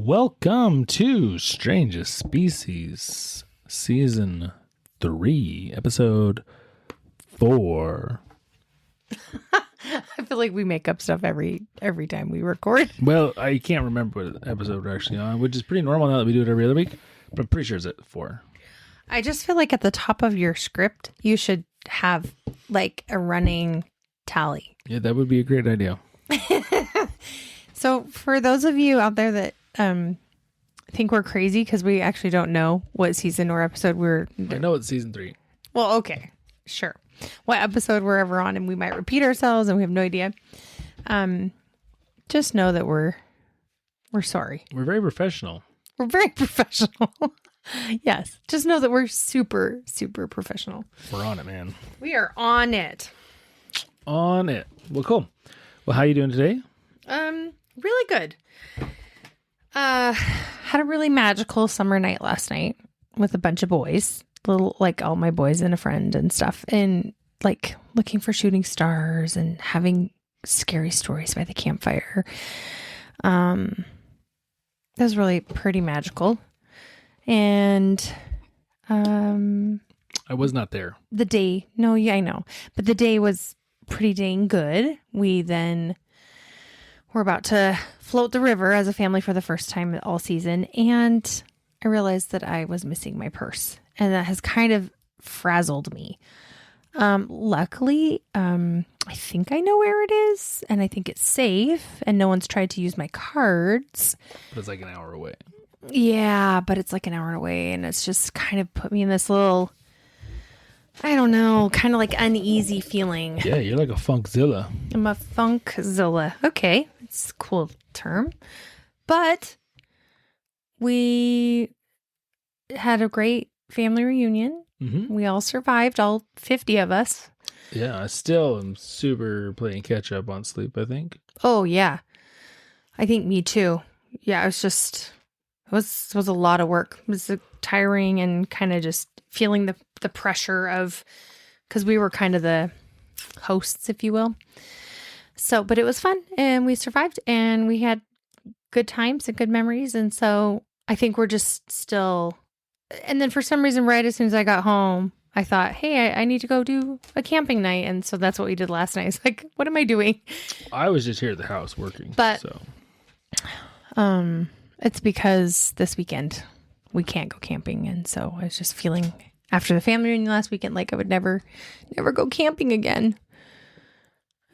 Welcome to Strangest Species, Season 3, Episode 4. I feel like we make up stuff every time we record. Well, I can't remember what episode we're actually on, which is pretty normal now that we do it every other week, but I'm pretty sure it's at 4. I just feel like at the top of your script, you should have like a running tally. Yeah, that would be a great idea. So for those of you out there that think we're crazy because we actually don't know what season or episode we're... I know it's Season 3. Well, okay, sure. What episode we're ever on, and we might repeat ourselves and we have no idea. Just know that we're sorry. We're very professional. We're very professional. Yes. Just know that we're super, super professional. We're on it, man. We are on it. On it. Well, cool. Well, how you doing today? Really good. Had a really magical summer night last night with a bunch of boys, like all my boys and a friend and stuff, and like looking for shooting stars and having scary stories by the campfire. That was really pretty magical. And I was not there. the day, no, yeah, I know, but the day was pretty dang good. We then were about to float the river as a family for the first time all season, and I realized that I was missing my purse, and that has kind of frazzled me. Luckily, I think I know where it is, and I think it's safe, and no one's tried to use my cards. But it's like an hour away. Yeah, but it's like an hour away, and it's just kind of put me in this little, I don't know, kind of like uneasy feeling. Yeah, you're like a funkzilla. I'm a funkzilla. Okay, it's a cool term. But we had a great family reunion. Mm-hmm. We all survived, all 50 of us. Yeah, I still am super playing catch up on sleep, I think. Oh, yeah. I think me too. Yeah, it was a lot of work. It was tiring and kind of just feeling the pressure of, because we were kind of the hosts, if you will. So, but it was fun and we survived and we had good times and good memories. And so I think we're just still, and then for some reason, right as soon as I got home, I thought, hey, I need to go do a camping night. And so that's what we did last night. It's like, what am I doing? I was just here at the house working. But, so. It's because this weekend we can't go camping. And so I was just feeling after the family reunion last weekend, like I would never go camping again.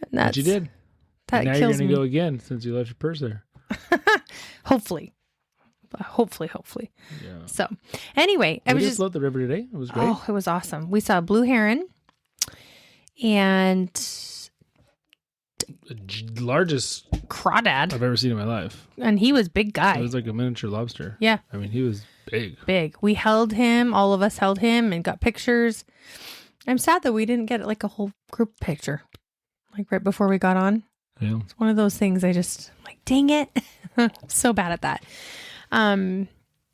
And that's, but you did. That and now kills you're going me. to go again since you left your purse there. Hopefully. Yeah. So anyway, I we was just just, float the river today. It was great. oh, it was awesome. We saw a blue heron and Largest crawdad, I've ever seen in my life. and he was big guy. It was like a miniature lobster. Yeah. I mean, he was big. Big. We held him. All of us held him and got pictures. I'm sad that we didn't get like a whole group picture, like right before we got on. Yeah. It's one of those things I just like, dang it. So bad at that.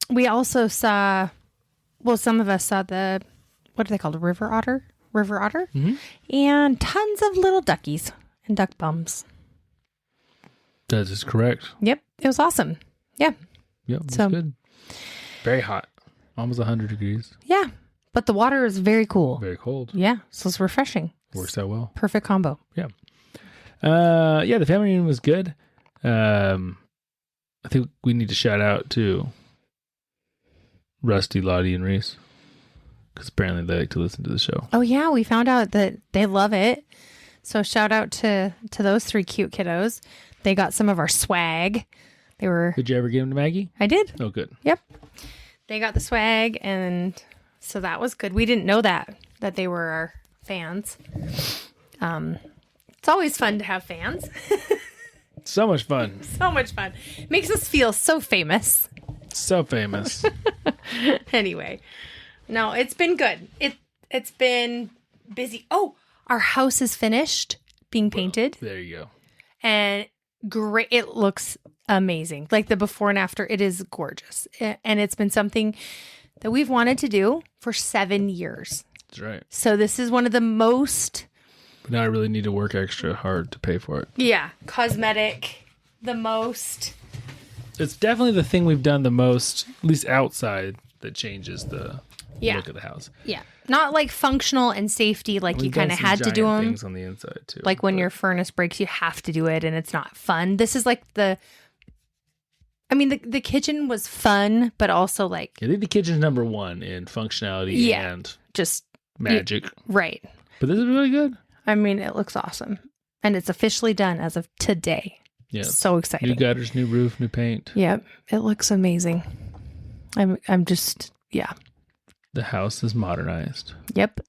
We also saw, well, some of us saw what are they called? River otter? Mm-hmm. And tons of little duckies and duck bums. That is correct. Yep. It was awesome. Yeah. Yep. It was So- good. Very hot. Almost 100 degrees. Yeah. But the water is very cool. Very cold. Yeah. So it's refreshing. Works out well. Perfect combo. Yeah, the family reunion was good. I think we need to shout out to Rusty, Lottie, and Reese, because apparently they like to listen to the show. Oh, yeah. We found out that they love it. So shout out to those 3 cute kiddos. They got some of our swag. They were... Did you ever give them to Maggie? I did. Oh, good. Yep. They got the swag, and so that was good. We didn't know that they were our fans. It's always fun to have fans. So much fun. So much fun. Makes us feel so famous. So famous. Anyway, no, it's been good. It's been busy. Oh, our house is finished being painted. There you go. And great. It looks amazing. Like the before and after, it is gorgeous. And it's been something that we've wanted to do for 7 years. That's right. So this is one of the most... But now I really need to work extra hard to pay for it. Yeah. Cosmetic. The most it's definitely the thing we've done the most, at least outside, that changes the look of the house. Yeah. Not like functional and safety, like you We've done kind of some had to do giant them. things on the inside too. Like when your furnace breaks, you have to do it and it's not fun. This is like the kitchen was fun, but also like... I think the kitchen's number one in functionality and just magic. Right. But this is really good. I mean, it looks awesome. And it's officially done as of today. Yeah. So excited. New gutters, new roof, new paint. Yep. It looks amazing. I'm just, yeah. The house is modernized. Yep.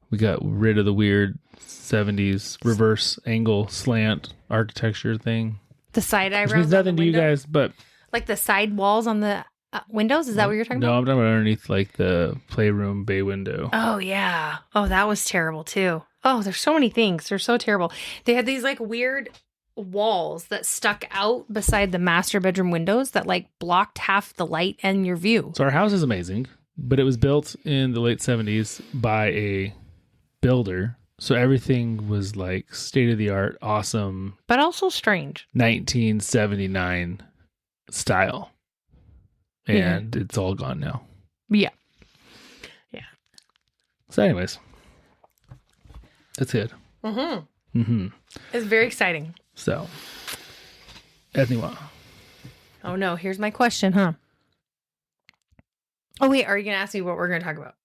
We got rid of the weird 70s reverse angle slant architecture thing. The side eye Which rails means nothing to you guys, but... Like the side walls on the windows? Is that what you're talking No, about? I'm talking about underneath like the playroom bay window. Oh, yeah. Oh, that was terrible too. Oh, there's so many things. They're so terrible. They had these like weird walls that stuck out beside the master bedroom windows that like blocked half the light and your view. So our house is amazing, but it was built in the late 70s by a builder. So everything was like state of the art, awesome, But also strange. 1979 style. And it's all gone now. Yeah. So anyways, that's it. It's very exciting. So, Ethniwa. Oh no, here's my question, huh? Oh wait, are you going to ask me what we're going to talk about?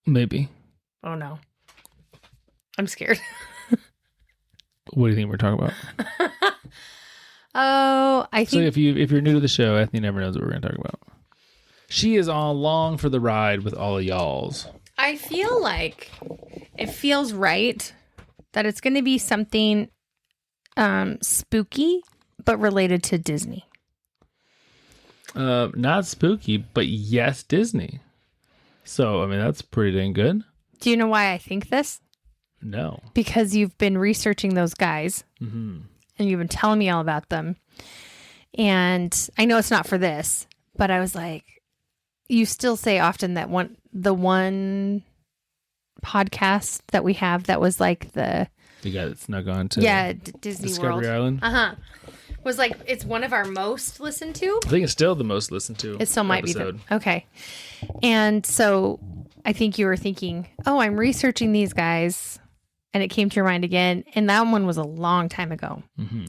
Maybe. Oh no. I'm scared. What do you think we're talking about? Oh, I So think if you're new to the show, Ethne never knows what we're going to talk about. She is along for the ride with all of y'alls. I feel like it feels right that it's going to be something spooky, but related to Disney. Not spooky, but yes, Disney. So, I mean, that's pretty dang good. Do you know why I think this? No. Because you've been researching those guys and you've been telling me all about them. And I know it's not for this, but I was like, you still say often that the one podcast that we have that was like the guy that snuck on to Disney Discovery World. Island. Was like, it's one of our most listened to. I think it's still the most listened to. It still might episode. be. Okay. And so I think you were thinking, oh, I'm researching these guys. And it came to your mind again. And that one was a long time ago.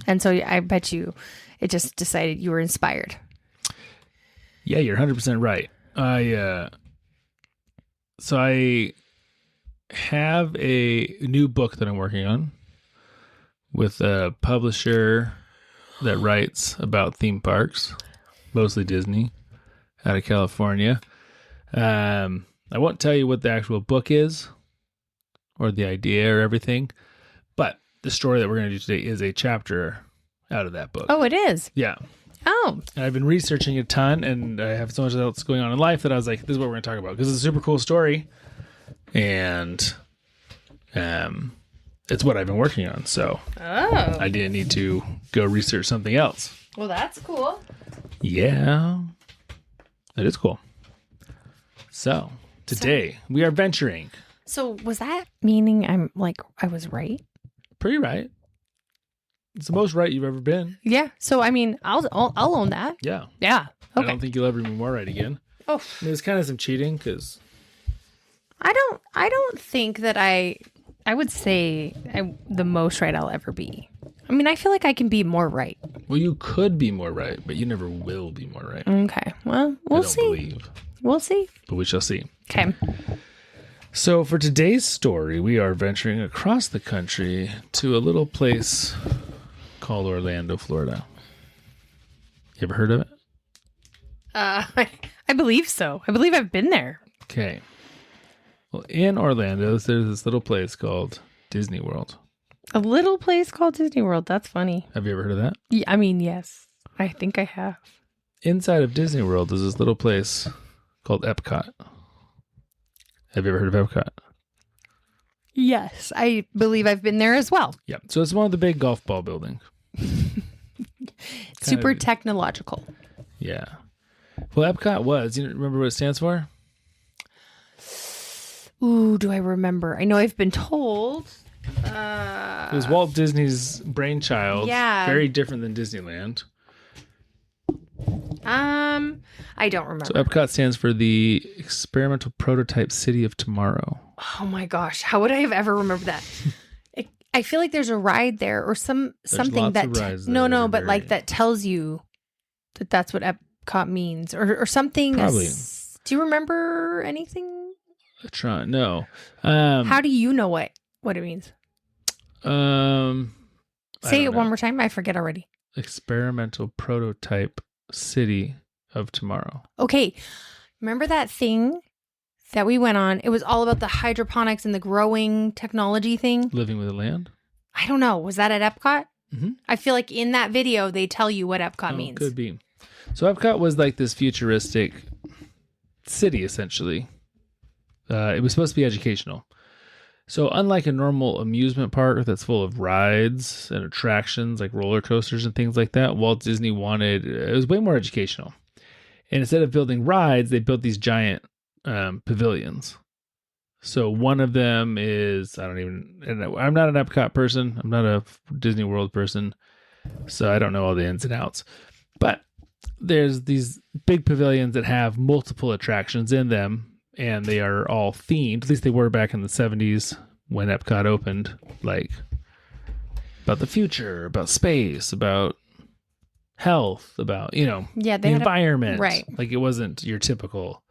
And so I bet you it just decided you were inspired. Yeah, you're 100% right. I have a new book that I'm working on with a publisher that writes about theme parks, mostly Disney, out of California. I won't tell you what the actual book is or the idea or everything, but the story that we're going to do today is a chapter out of that book. Oh, it is? Yeah. Oh. And I've been researching a ton, and I have so much else going on in life that I was like, this is what we're going to talk about, because it's a super cool story, and it's what I've been working on, so I didn't need to go research something else. Well, that's cool. Yeah. That is cool. So, today, we are venturing. So was that meaning I was right? Pretty right. It's the most right you've ever been. Yeah. So, I mean, I'll own that. Yeah. Yeah. Okay. I don't think you'll ever be more right again. Oh. I mean, there's kind of some cheating, because... I don't think that I would say I'm the most right I'll ever be. I mean, I feel like I can be more right. Well, you could be more right, but you never will be more right. Okay. Well, we'll see. Believe. We'll see. But we shall see. Okay. So for today's story, we are venturing across the country to a little place called Orlando, Florida. You ever heard of it? I believe so. I believe I've been there. Okay. Well, in Orlando, there's this little place called Disney World. A little place called Disney World. That's funny. Have you ever heard of that? Yeah, I mean, yes. I think I have. Inside of Disney World is this little place called Epcot. Have you ever heard of Epcot? Yes, I believe I've been there as well. Yeah. So it's one of the big golf ball buildings. Super technological. Yeah. Well, Epcot was. You remember what it stands for? Ooh, do I remember? I know I've been told. It was Walt Disney's brainchild. Yeah. Very different than Disneyland. I don't remember. So Epcot stands for the Experimental Prototype City of Tomorrow. Oh my gosh, how would I have ever remembered that? I feel like there's a ride there or something lots that of rides no, that are but like that tells you that that's what Epcot means or something. Probably. Do you remember anything? No. How do you know what it means? Say it one more time. I forget already. Experimental Prototype City of Tomorrow. Okay. Remember that thing that we went on? It was all about the hydroponics and the growing technology thing. Living with the Land? I don't know. Was that at Epcot? Mm-hmm. I feel like in that video, they tell you what Epcot means. Could be. So Epcot was like this futuristic city, essentially. It was supposed to be educational. So unlike a normal amusement park that's full of rides and attractions like roller coasters and things like that, Walt Disney it was way more educational. And instead of building rides, they built these giant pavilions. So one of them is, I'm not an Epcot person. I'm not a Disney World person. So I don't know all the ins and outs. But there's these big pavilions that have multiple attractions in them. And they are all themed. At least they were back in the 70s when Epcot opened. Like about the future, about space, about health, about, the environment. Right. Like it wasn't your typical,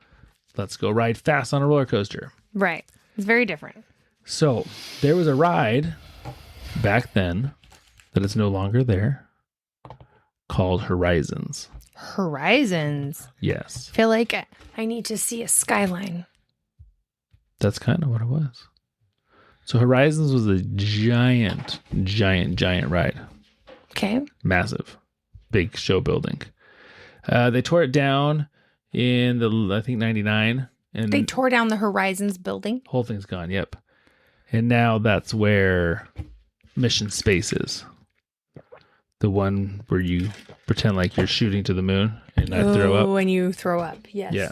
let's go ride fast on a roller coaster. Right. It's very different. So there was a ride back then that is no longer there called Horizons. Horizons. Yes. I feel like I need to see a skyline. That's kind of what it was. So Horizons was a giant ride. Okay. Massive. Big show building. They tore it down in I think 99. And they tore down the Horizons building? Whole thing's gone, yep. And now that's where Mission Space is. The one where you pretend like you're shooting to the moon and not throw up. Oh, and you throw up, yes. Yeah.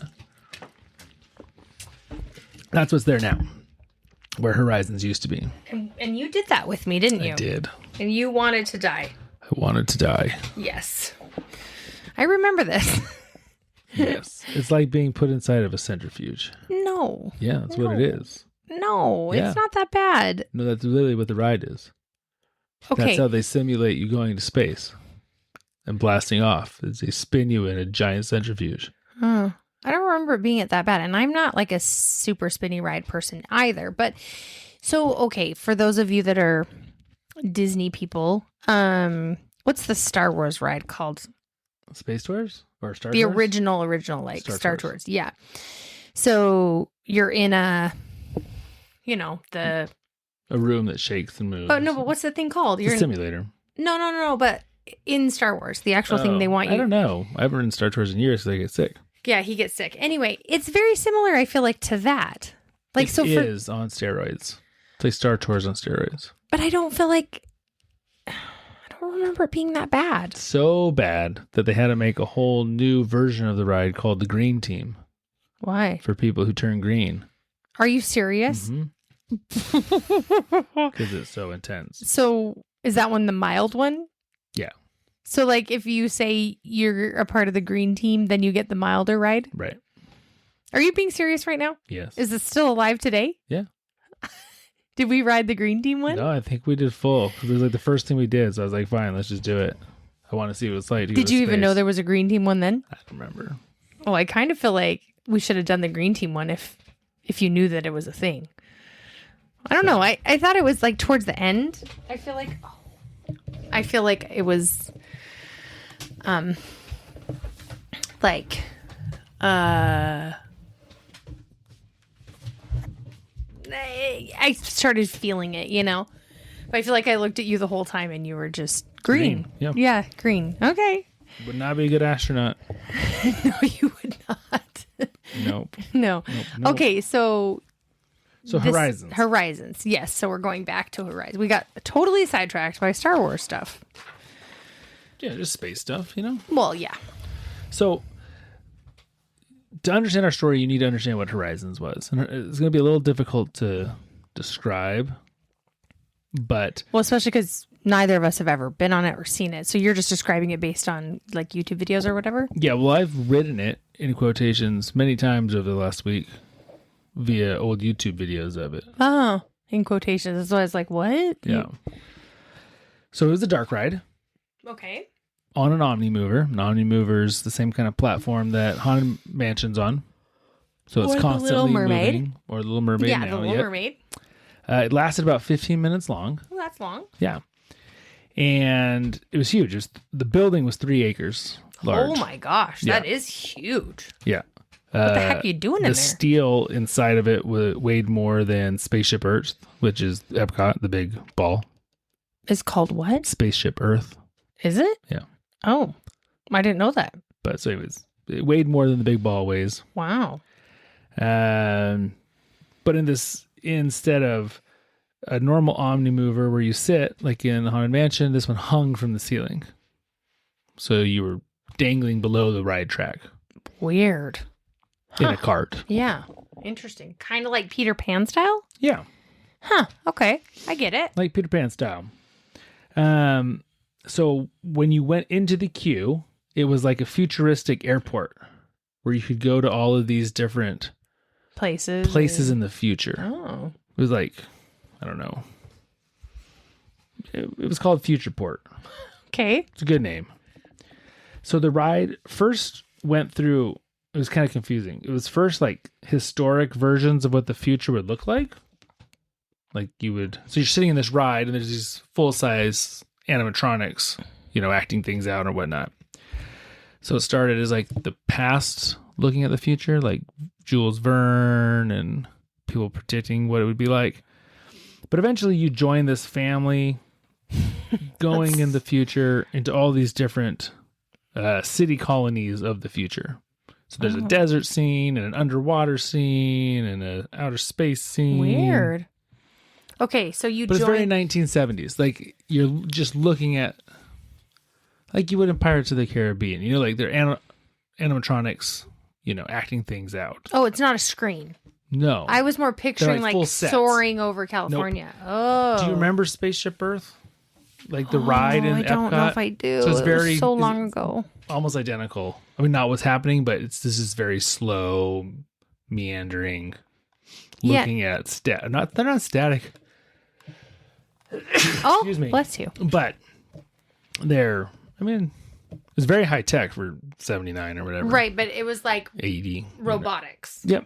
That's what's there now, where Horizons used to be. And you did that with me, didn't you? I did. And you wanted to die. I wanted to die. Yes. I remember this. Yes. It's like being put inside of a centrifuge. No. Yeah, that's what it is. No, Yeah. It's not that bad. No, that's literally what the ride is. Okay. That's how they simulate you going to space and blasting off. Is they spin you in a giant centrifuge. I don't remember it being that bad. And I'm not like a super spinny ride person either. But so, okay, for those of you that are Disney people, what's the Star Wars ride called? Space Tours? Or Star The Tours? original, like Star Tours. Tours. Yeah. So you're in a room that shakes and moves. But no, but what's the thing called? You're a simulator. No, but in Star Wars, the actual thing they want you. I don't know. I haven't ridden Star Tours in years because I get sick. Yeah, he gets sick. Anyway, it's very similar, I feel like, to that. Like, It is on steroids. It's like Star Tours on steroids. But I don't feel like, I don't remember it being that bad. So bad that they had to make a whole new version of the ride called the Green Team. Why? For people who turn green. Are you serious? Because it's so intense. So is that one the mild one? Yeah. So like if you say you're a part of the green team, then you get the milder ride? Right. Are you being serious right now? Yes. Is it still alive today? Yeah. Did we ride the green team one? No, I think we did full. It was like the first thing we did. So I was like, fine, let's just do it. I want to see what it's like. Did you even know there was a green team one then? I don't remember. Oh, I kind of feel like we should have done the green team one if you knew that it was a thing. I don't know. I thought it was like towards the end. I feel like it was I started feeling it, But I feel like I looked at you the whole time and you were just green. Yeah. Yeah, green. Okay. Would not be a good astronaut. No, you would not. Nope. No. Nope. Okay, so Horizons. Horizons. Yes. So we're going back to Horizons. We got totally sidetracked by Star Wars stuff. Yeah, just space stuff, Well, yeah. So to understand our story, you need to understand what Horizons was. And it's going to be a little difficult to describe, but... Well, especially because neither of us have ever been on it or seen it. So you're just describing it based on like YouTube videos or whatever? Yeah, well, I've ridden it in quotations many times over the last week via old YouTube videos of it. Oh, in quotations. So I was like, what? Yeah. So it was a dark ride Okay. on an Omnimover. An Omnimover's the same kind of platform that Haunted Mansion's on. So it's Or the constantly Little Mermaid. moving. Or the Little Mermaid Yeah, now. the Little Mermaid. It lasted about 15 minutes long. Well, that's long. Yeah. And it was huge. The building was 3 acres large. Oh my gosh, Yeah. that is huge. Yeah. What the heck are you doing in there? The steel inside of it weighed more than Spaceship Earth, which is Epcot, the big ball. It's called what? Spaceship Earth. Is it? Yeah. Oh, I didn't know that. But so anyways, it weighed more than the big ball weighs. Wow. But instead of a normal Omnimover where you sit, like in the Haunted Mansion, this one hung from the ceiling. So you were dangling below the ride track Weird. in a cart. Yeah. Interesting. Kind of like Peter Pan style? Yeah. Huh. Okay. I get it. Like Peter Pan style. So when you went into the queue, it was like a futuristic airport where you could go to all of these different Places in the future. Oh. It was like, I don't know. It was called Futureport. Okay. It's a good name. So the ride first went through, it was kind of confusing. It was first like historic versions of what the future would look like. Like so you're sitting in this ride and there's these full-size animatronics, acting things out or whatnot. So it started as like the past looking at the future, like Jules Verne and people predicting what it would be like. But eventually you join this family going in the future into all these different city colonies of the future. So there's a desert scene and an underwater scene and an outer space scene. Weird. Okay, so But it's very 1970s. Like you're just looking at, like you would in Pirates of the Caribbean. Like they're animatronics, acting things out. Oh, it's not a screen. No. I was more picturing like full like sets. soaring over California. Oh. Do you remember Spaceship Earth? Like the ride in Epcot? I don't know if I do. So it's It very was so long ago. almost identical. I mean, not what's happening, but this is very slow, meandering, looking at they're not static. Oh, Excuse me. bless you. But it's very high tech for 79 or whatever. Right, but it was like 80. robotics. Yep.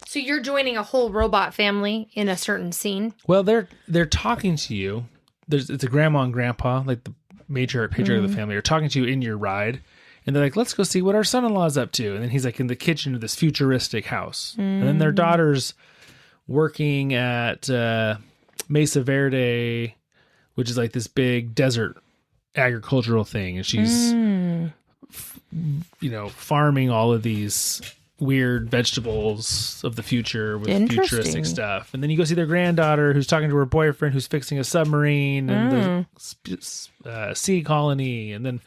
So you're joining a whole robot family in a certain scene. Well, they're talking to you. It's a grandma and grandpa, like the patriarch of the family, are talking to you in your ride. And they're like, let's go see what our son-in-law's up to. And then he's like in the kitchen of this futuristic house. And then their daughter's working at Mesa Verde, which is like this big desert agricultural thing. And she's, farming all of these weird vegetables of the future with futuristic stuff. And then you go see their granddaughter who's talking to her boyfriend who's fixing a submarine and the sea colony. And then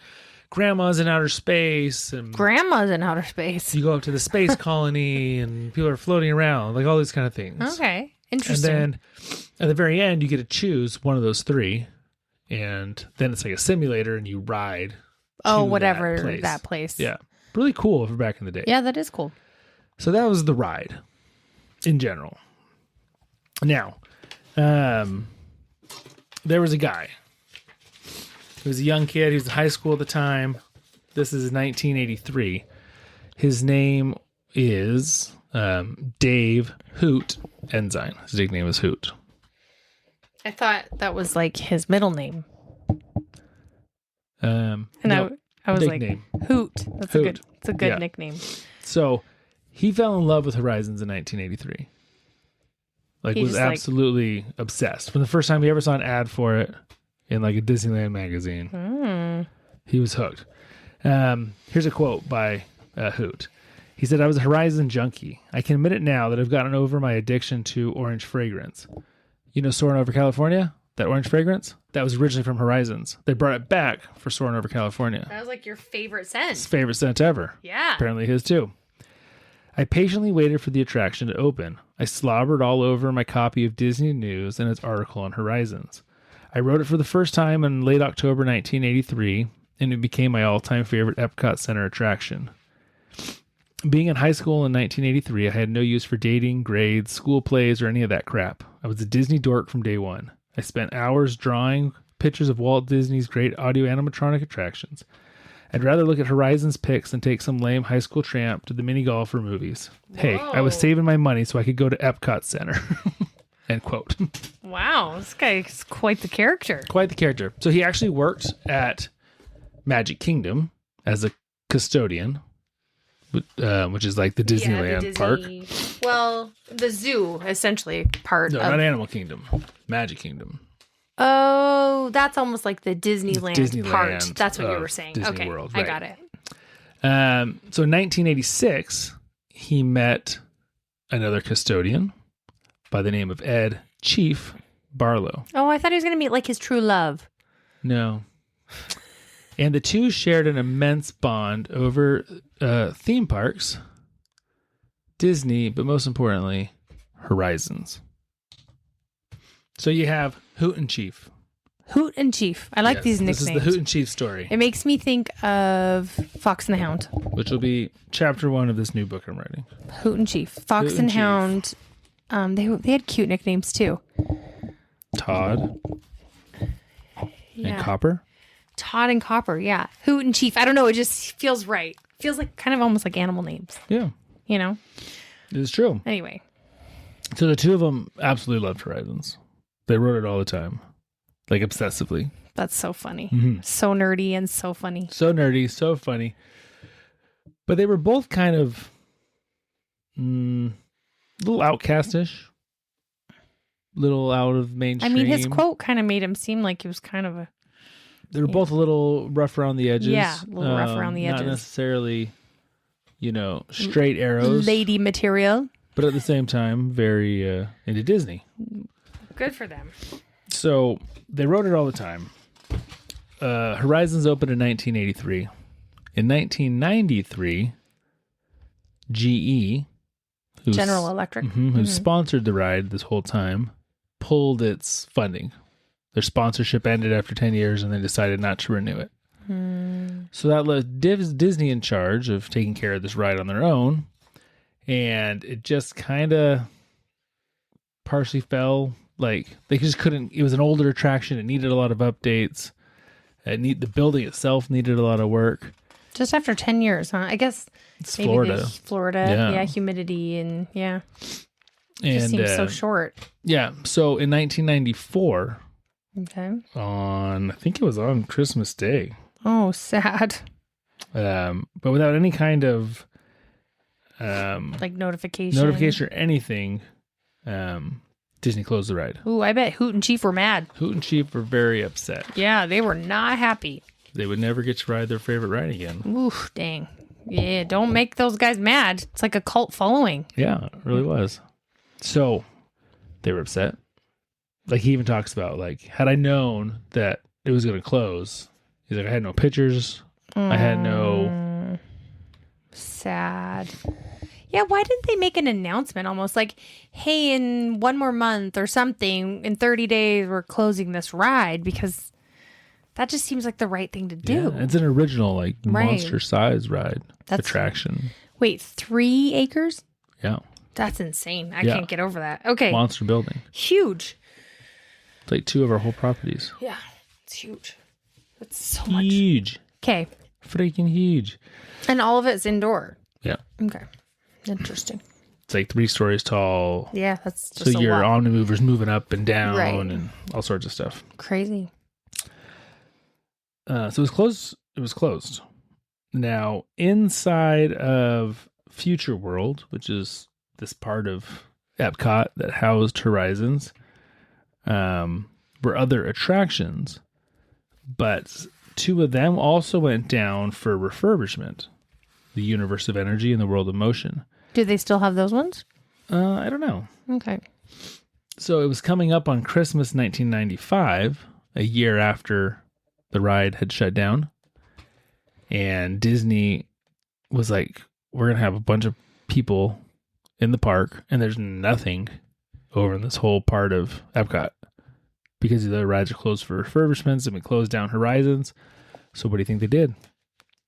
grandma's in outer space. And Grandma's in outer space. you go up to the space colony and people are floating around, like all these kind of things. Okay. Interesting. And then at the very end, you get to choose one of those 3. And then it's like a simulator and you ride. Whatever that place. Yeah. Really cool for back in the day. Yeah, that is cool. So that was the ride in general. Now, there was a guy. He was a young kid. He was in high school at the time. This is 1983. His name is Dave Hoot Ensign. His nickname is Hoot. I thought that was like his middle name. And I was nickname. like, Hoot. That's Hoot. a good Yeah. nickname. So he fell in love with Horizons in 1983. He Was just, like- absolutely obsessed. From the first time he ever saw an ad for it in like a Disneyland magazine, he was hooked. Here's a quote by Hoot. He said, "I was a Horizon junkie. I can admit it now that I've gotten over my addiction to orange fragrance. Soaring Over California? That orange fragrance? That was originally from Horizons. They brought it back for Soaring Over California. That was like your favorite scent. His favorite scent ever. Yeah. Apparently his too. I patiently waited for the attraction to open. I slobbered all over my copy of Disney News and its article on Horizons. I rode it for the first time in late October 1983, and it became my all-time favorite Epcot Center attraction. Being in high school in 1983, I had no use for dating, grades, school plays, or any of that crap. I was a Disney dork from day one. I spent hours drawing pictures of Walt Disney's great audio animatronic attractions. I'd rather look at Horizon's pics than take some lame high school tramp to the mini golf or movies. Whoa. Hey, I was saving my money so I could go to Epcot Center. End quote. Wow, this guy is quite the character. Quite the character. So he actually worked at Magic Kingdom as a custodian, which is like the Disneyland park. Well, the zoo, essentially, part No, of... not Animal Kingdom. Magic Kingdom. Oh, that's almost like the Disneyland part. Disneyland That's what you of were saying. Disney Okay, World, I right. got it. So in 1986, he met another custodian by the name of Ed Chief Barlow. Oh, I thought he was going to meet like his true love. No. And the two shared an immense bond over theme parks, Disney, but most importantly, Horizons. So you have Hoot and Chief. Hoot and Chief. I like Yes, these nicknames. This is the Hoot and Chief story, It makes me think of Fox and the Hound. which will be chapter 1 of this new book I'm writing. Hoot and Chief. Fox Hoot and and Chief. Hound. They had cute nicknames too. Todd and Copper. Todd and Copper. Yeah. Hoot and Chief. I don't know. It just feels right. Feels like kind of almost like animal names. Yeah, You know. it is true. Anyway. So the two of them absolutely loved Horizons. They wrote it all the time, like obsessively. That's so funny. Mm-hmm. So nerdy and so funny. So nerdy, so funny. But they were both kind of a little outcastish, little out of mainstream. I mean, his quote kind of made him seem like he was kind of a... They were both a little rough around the edges. Yeah, a little rough around the edges. Not necessarily, straight arrows. lady material. But at the same time, very into Disney. Good for them. So they wrote it all the time. Horizons opened in 1983. In 1993, GE, General Electric. who sponsored the ride this whole time, pulled its funding. Their sponsorship ended after 10 years and they decided not to renew it. So that left Disney in charge of taking care of this ride on their own. And it just kind of partially fell. Like, they just couldn't. It was an older attraction. It needed a lot of updates. The building itself needed a lot of work. Just after 10 years, huh? I guess It's maybe Florida. Florida. Yeah, humidity and And just seems so short. Yeah. So in 1994, Okay. I think it was on Christmas Day, Oh, sad. but without any kind of Like notification. notification or anything, Disney closed the ride. Ooh, I bet Hoot and Chief were mad. Hoot and Chief were very upset. Yeah, they were not happy. They would never get to ride their favorite ride again. Ooh, dang. Yeah, don't make those guys mad. It's like a cult following. Yeah, it really was. So they were upset. Like, he even talks about, like, had I known that it was going to close, he's like, I had no pictures. I had no... Sad. Yeah, why didn't they make an announcement almost like, hey, in one more month or something, in 30 days, we're closing this ride? Because that just seems like the right thing to do. Yeah, it's an original, like, Right. monster size ride That's- attraction. Wait, 3 acres? Yeah. That's insane. I Yeah. can't get over that. Okay. Monster building. Huge. It's like 2 of our whole properties. Yeah, it's huge. It's so much. Huge. Okay. Freaking huge. And all of it's indoor. Yeah. Okay. Interesting. It's like 3 stories tall. Yeah, that's just So a your lot. Omnimover's moving up and down Right. and all sorts of stuff. Crazy. So it was closed. It was closed. Now, inside of Future World, which is this part of Epcot that housed Horizons, were other attractions, but 2 of them also went down for refurbishment. The Universe of Energy and the World of Motion. Do they still have those ones? I don't know. Okay. So it was coming up on Christmas 1995, a year after the ride had shut down. And Disney was like, we're going to have a bunch of people in the park, and there's nothing over in this whole part of Epcot. because the rides are closed for refurbishments and we closed down Horizons. So what do you think they did?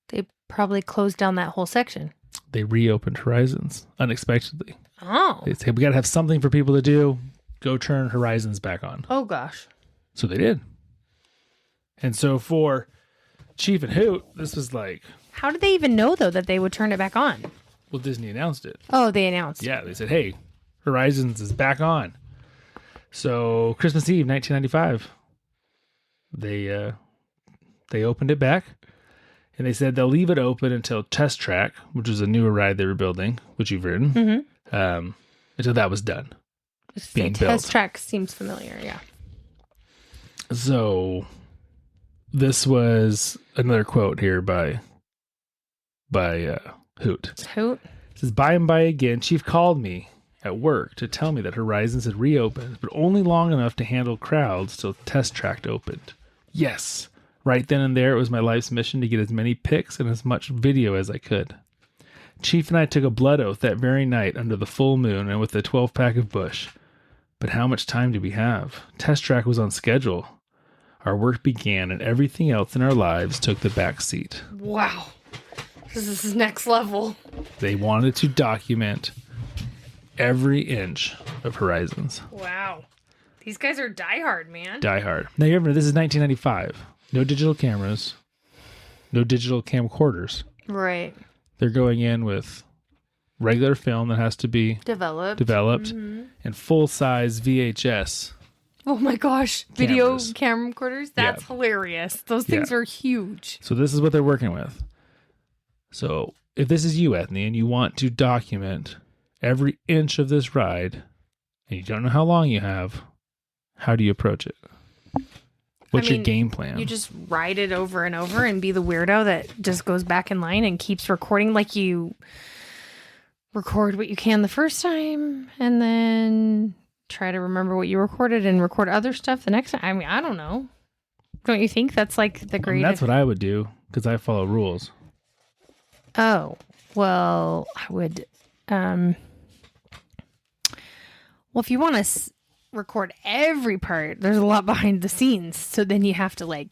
They probably closed down that whole section. They reopened Horizons unexpectedly. Oh. They said, we got to have something for people to do. Go turn Horizons back on. Oh, gosh. So they did. And so for Chief and Hoot, this was like... How did they even know, though, that they would turn it back on? Well, Disney announced it. Oh, they announced. Yeah, they said, hey, Horizons is back on. So Christmas Eve, 1995, they opened it back. And they said they'll leave it open until Test Track, which was a newer ride they were building, which you've ridden, until that was done. Being built. Test Track seems familiar, yeah. So this was another quote here by Hoot. Hoot? It says, by and by again, Chief called me at work to tell me that Horizons had reopened, but only long enough to handle crowds till Test Track opened. Yes. Right then and there, it was my life's mission to get as many pics and as much video as I could. Chief and I took a blood oath that very night under the full moon and with a 12-pack of Busch. But how much time did we have? Test Track was on schedule. Our work began and everything else in our lives took the back seat. Wow. This is next level. They wanted to document every inch of Horizons. Wow. These guys are diehard, man. Diehard. Now, you remember, this is 1995. No digital cameras. No digital camcorders. Right. They're going in with regular film that has to be Developed. and full-size VHS. Oh my gosh. Video Cameras. camcorders? That's hilarious. Those things are huge. So this is what they're working with. So if this is you, Ethne, and you want to document every inch of this ride, and you don't know how long you have, how do you approach it? What's your game plan? You just ride it over and over and be the weirdo that just goes back in line and keeps recording, like you record what you can the first time and then try to remember what you recorded and record other stuff the next time. I mean, I don't know. Don't you think that's like the greatest? That's what I would do because I follow rules. Oh, well, I would. Well, if you want to record every part, there's a lot behind the scenes. So then you have to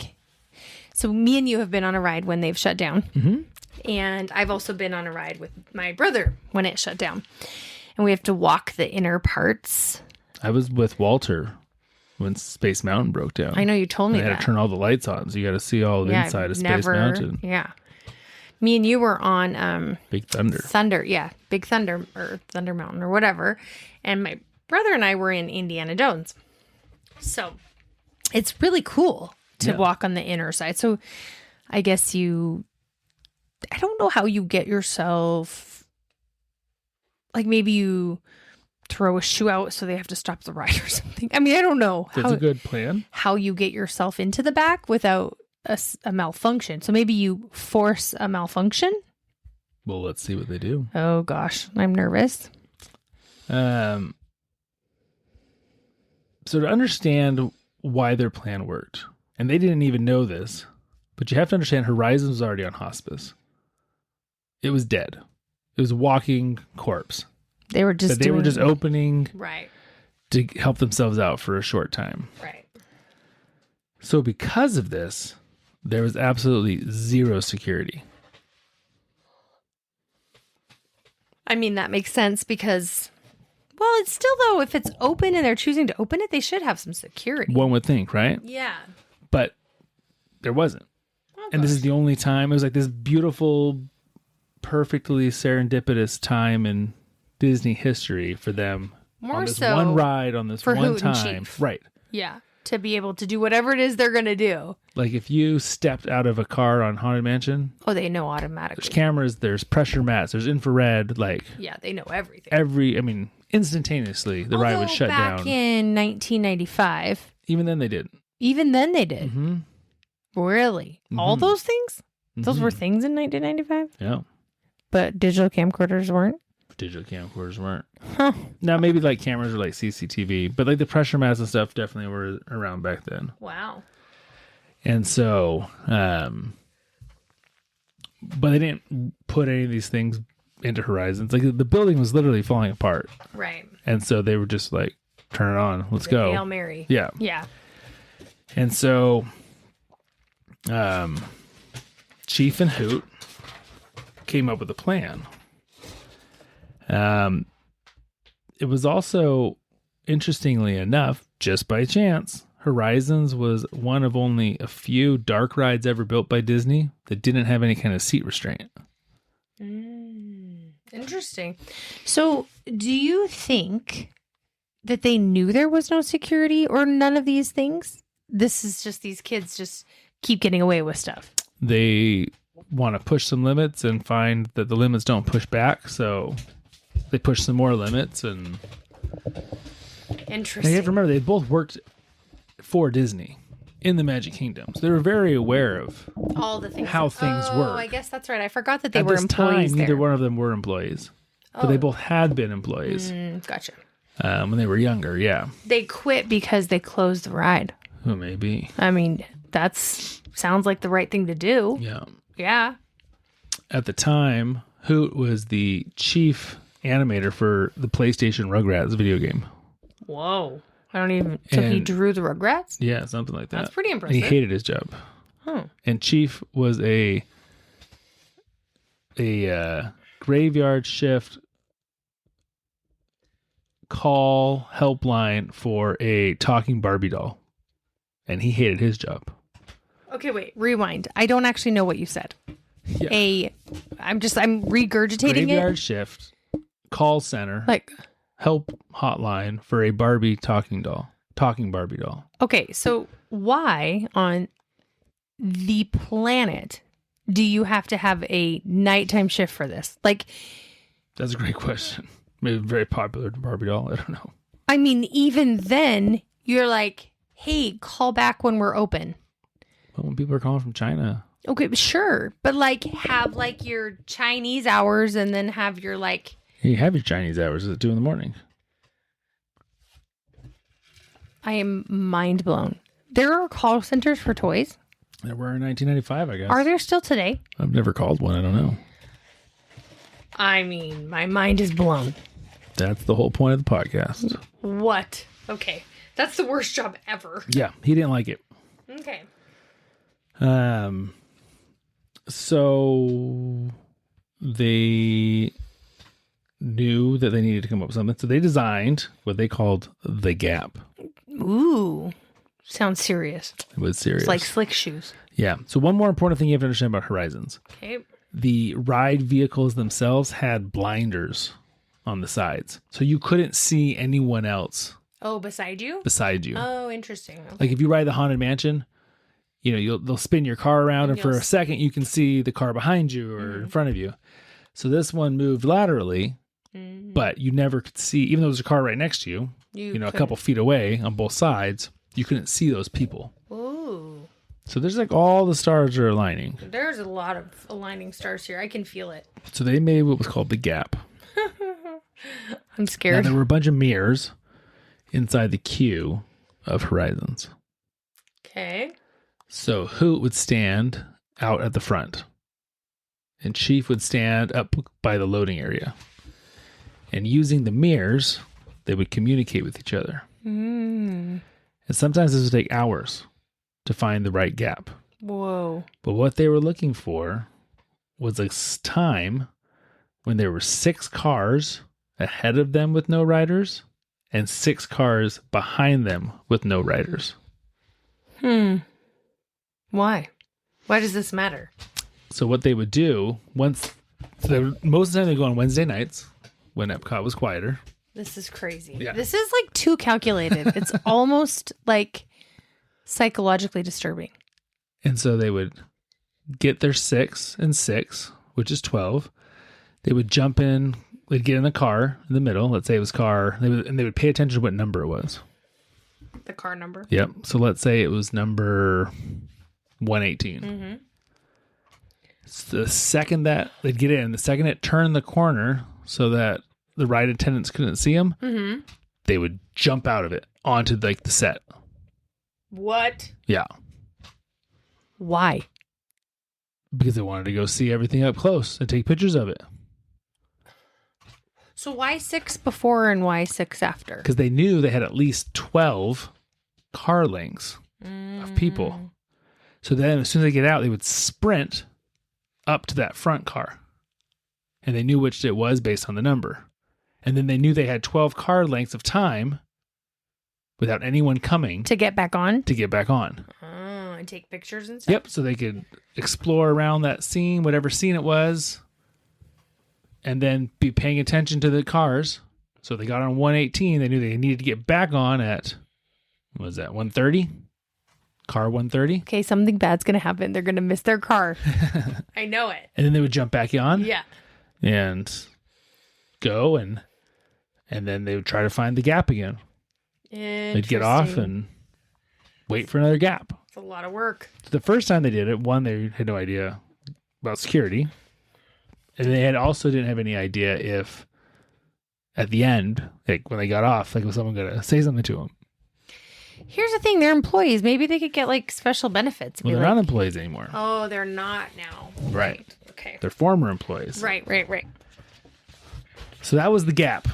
so me and you have been on a ride when they've shut down. Mm-hmm. And I've also been on a ride with my brother when it shut down. And we have to walk the inner parts. I was with Walter when Space Mountain broke down. I know you told me they that. had to turn all the lights on, so you got to see all the inside of Space Mountain. Yeah. Me and you were on Big Thunder. Big Thunder or Thunder Mountain or whatever. And my brother and I were in Indiana Jones. So it's really cool to walk on the inner side. So I guess I don't know how you get yourself, like maybe you throw a shoe out so they have to stop the ride or something. I mean, I don't know. That's a good plan. How you get yourself into the back without a malfunction. So maybe you force a malfunction. Well, let's see what they do. Oh gosh, I'm nervous. So to understand why their plan worked, and they didn't even know this, but you have to understand Horizon was already on hospice. It was dead. It was a walking corpse. They were just opening right to help themselves out for a short time. Right. So because of this, there was absolutely zero security. I mean, that makes sense because, well, it's still, though, if it's open and they're choosing to open it, they should have some security. One would think, right? Yeah. But there wasn't. Oh, and this is the only time. It was like this beautiful, perfectly serendipitous time in Disney history for them. More on this so one ride on this for one Hoot and time. Chief. Right. Yeah. To be able to do whatever it is they're going to do. Like if you stepped out of a car on Haunted Mansion. Oh, they know automatically. There's cameras, there's pressure mats, there's infrared, Yeah, they know everything. Instantaneously, the ride was shut down. Back in 1995. Even then they didn't. Mm-hmm. Really? Mm-hmm. All those things? Those were things in 1995? Yeah. But digital camcorders weren't? Digital camcorders weren't. Huh. Now, maybe like cameras or like CCTV, but like the pressure mats and stuff definitely were around back then. Wow. And so, but they didn't put any of these things into Horizons. Like the building was literally falling apart. Right. And so they were just like, turn it on. Let's go. Hail Mary. Yeah. Yeah. And so Chief and Hoot came up with a plan. It was also, interestingly enough, just by chance, Horizons was one of only a few dark rides ever built by Disney that didn't have any kind of seat restraint. Interesting. So, do you think that they knew there was no security or none of these things? This is just these kids just keep getting away with stuff. They want to push some limits and find that the limits don't push back, so they push some more limits. And interesting. you have to remember, they both worked for Disney in the Magic Kingdom, so they were very aware of all the things, how things work. I guess that's right. I forgot that they At were this employees time, there. neither one of them were employees, but they both had been employees Gotcha. when they were younger. Yeah, They quit because they closed the ride. well, maybe. I mean, sounds like the right thing to do. Yeah. Yeah. At the time, Hoot was the chief animator for the PlayStation Rugrats video game. Whoa. I don't even. So he And- drew the Rugrats? Yeah, something like that. That's pretty And impressive. he hated his job. Huh. And Chief was a graveyard shift call helpline for a talking Barbie doll. And he hated his job. Okay, wait. Rewind. I don't actually know what you said. Yeah. I'm regurgitating Graveyard it. shift call center Like, help hotline for a Barbie talking Barbie doll. okay, so why on the planet do you have to have a nighttime shift for this? Like, That's a great question. Maybe very popular Barbie doll. I don't know. I mean, even then, you're like, hey, call back when we're open. Well, when people are calling from China. Okay, sure. But like, have like your Chinese hours and then have your like. You have your Chinese hours at 2 a.m. I am mind blown. There are call centers for toys. There were in 1995, I guess. Are there still today? I've never called one. I don't know. I mean, my mind is blown. That's the whole point of the podcast. What? Okay. That's the worst job ever. Yeah, he didn't like it. Okay. So they knew that they needed to come up with something. So they designed what they called the Gap. Ooh. Sounds serious. It was serious. It's like slick shoes. Yeah. So one more important thing you have to understand about Horizons. Okay. The ride vehicles themselves had blinders on the sides. So you couldn't see anyone else Oh, beside you? beside you. Oh, interesting. Okay. Like if you ride the Haunted Mansion, you know, they'll spin your car around and for a second you can see the car behind you or in front of you. So this one moved laterally, but you never could see, even though there's a car right next to you, you know, a couple feet away on both sides, you couldn't see those people. Ooh. So there's like all the stars are aligning. There's a lot of aligning stars here. I can feel it. So they made what was called the Gap. I'm Now, scared. there were a bunch of mirrors inside the queue of Horizons. Okay. So Hoot would stand out at the front, and Chief would stand up by the loading area. And using the mirrors, they would communicate with each other. Mm. And sometimes this would take hours to find the right gap. Whoa. But what they were looking for was a time when there were 6 cars ahead of them with no riders and 6 cars behind them with no riders. Why? Why does this matter? So what they would do most of the time they go on Wednesday nights when Epcot was quieter. This is crazy. Yeah. This is like too calculated. It's almost like psychologically disturbing. And so they would get their 6 and 6, which is 12. They would jump in, they'd get in the car in the middle. Let's say it was and they would pay attention to what number it was. The car number. Yep. So let's say it was number 118. Mm-hmm. So the second that they'd get in, the second it turned the corner so that the ride attendants couldn't see them, they would jump out of it onto like the set. What? Yeah. Why? Because they wanted to go see everything up close and take pictures of it. So why 6 before and why 6 after? Because they knew they had at least 12 car lengths of people. So then as soon as they get out, they would sprint up to that front car. And they knew which it was based on the number. And then they knew they had 12 car lengths of time without anyone coming To get back on? to get back on. And take pictures and stuff? Yep. So they could explore around that scene, whatever scene it was, and then be paying attention to the cars. So they got on 118. They knew they needed to get back on at, what was that, 130? Car 130. Okay, something bad's going to happen. They're going to miss their car. I know it. And then they would jump back on. Yeah. And go and then they would try to find the gap again. They'd get off and wait for another gap. It's a lot of work. So the first time they did it, one, they had no idea about security. And they didn't have any idea if at the end, like when they got off, like was someone going to say something to them? Here's the thing. They're employees. Maybe they could get like special benefits. Well, they're not employees anymore. Oh, they're not now. Right. Okay. They're former employees. Right. So that was the gap.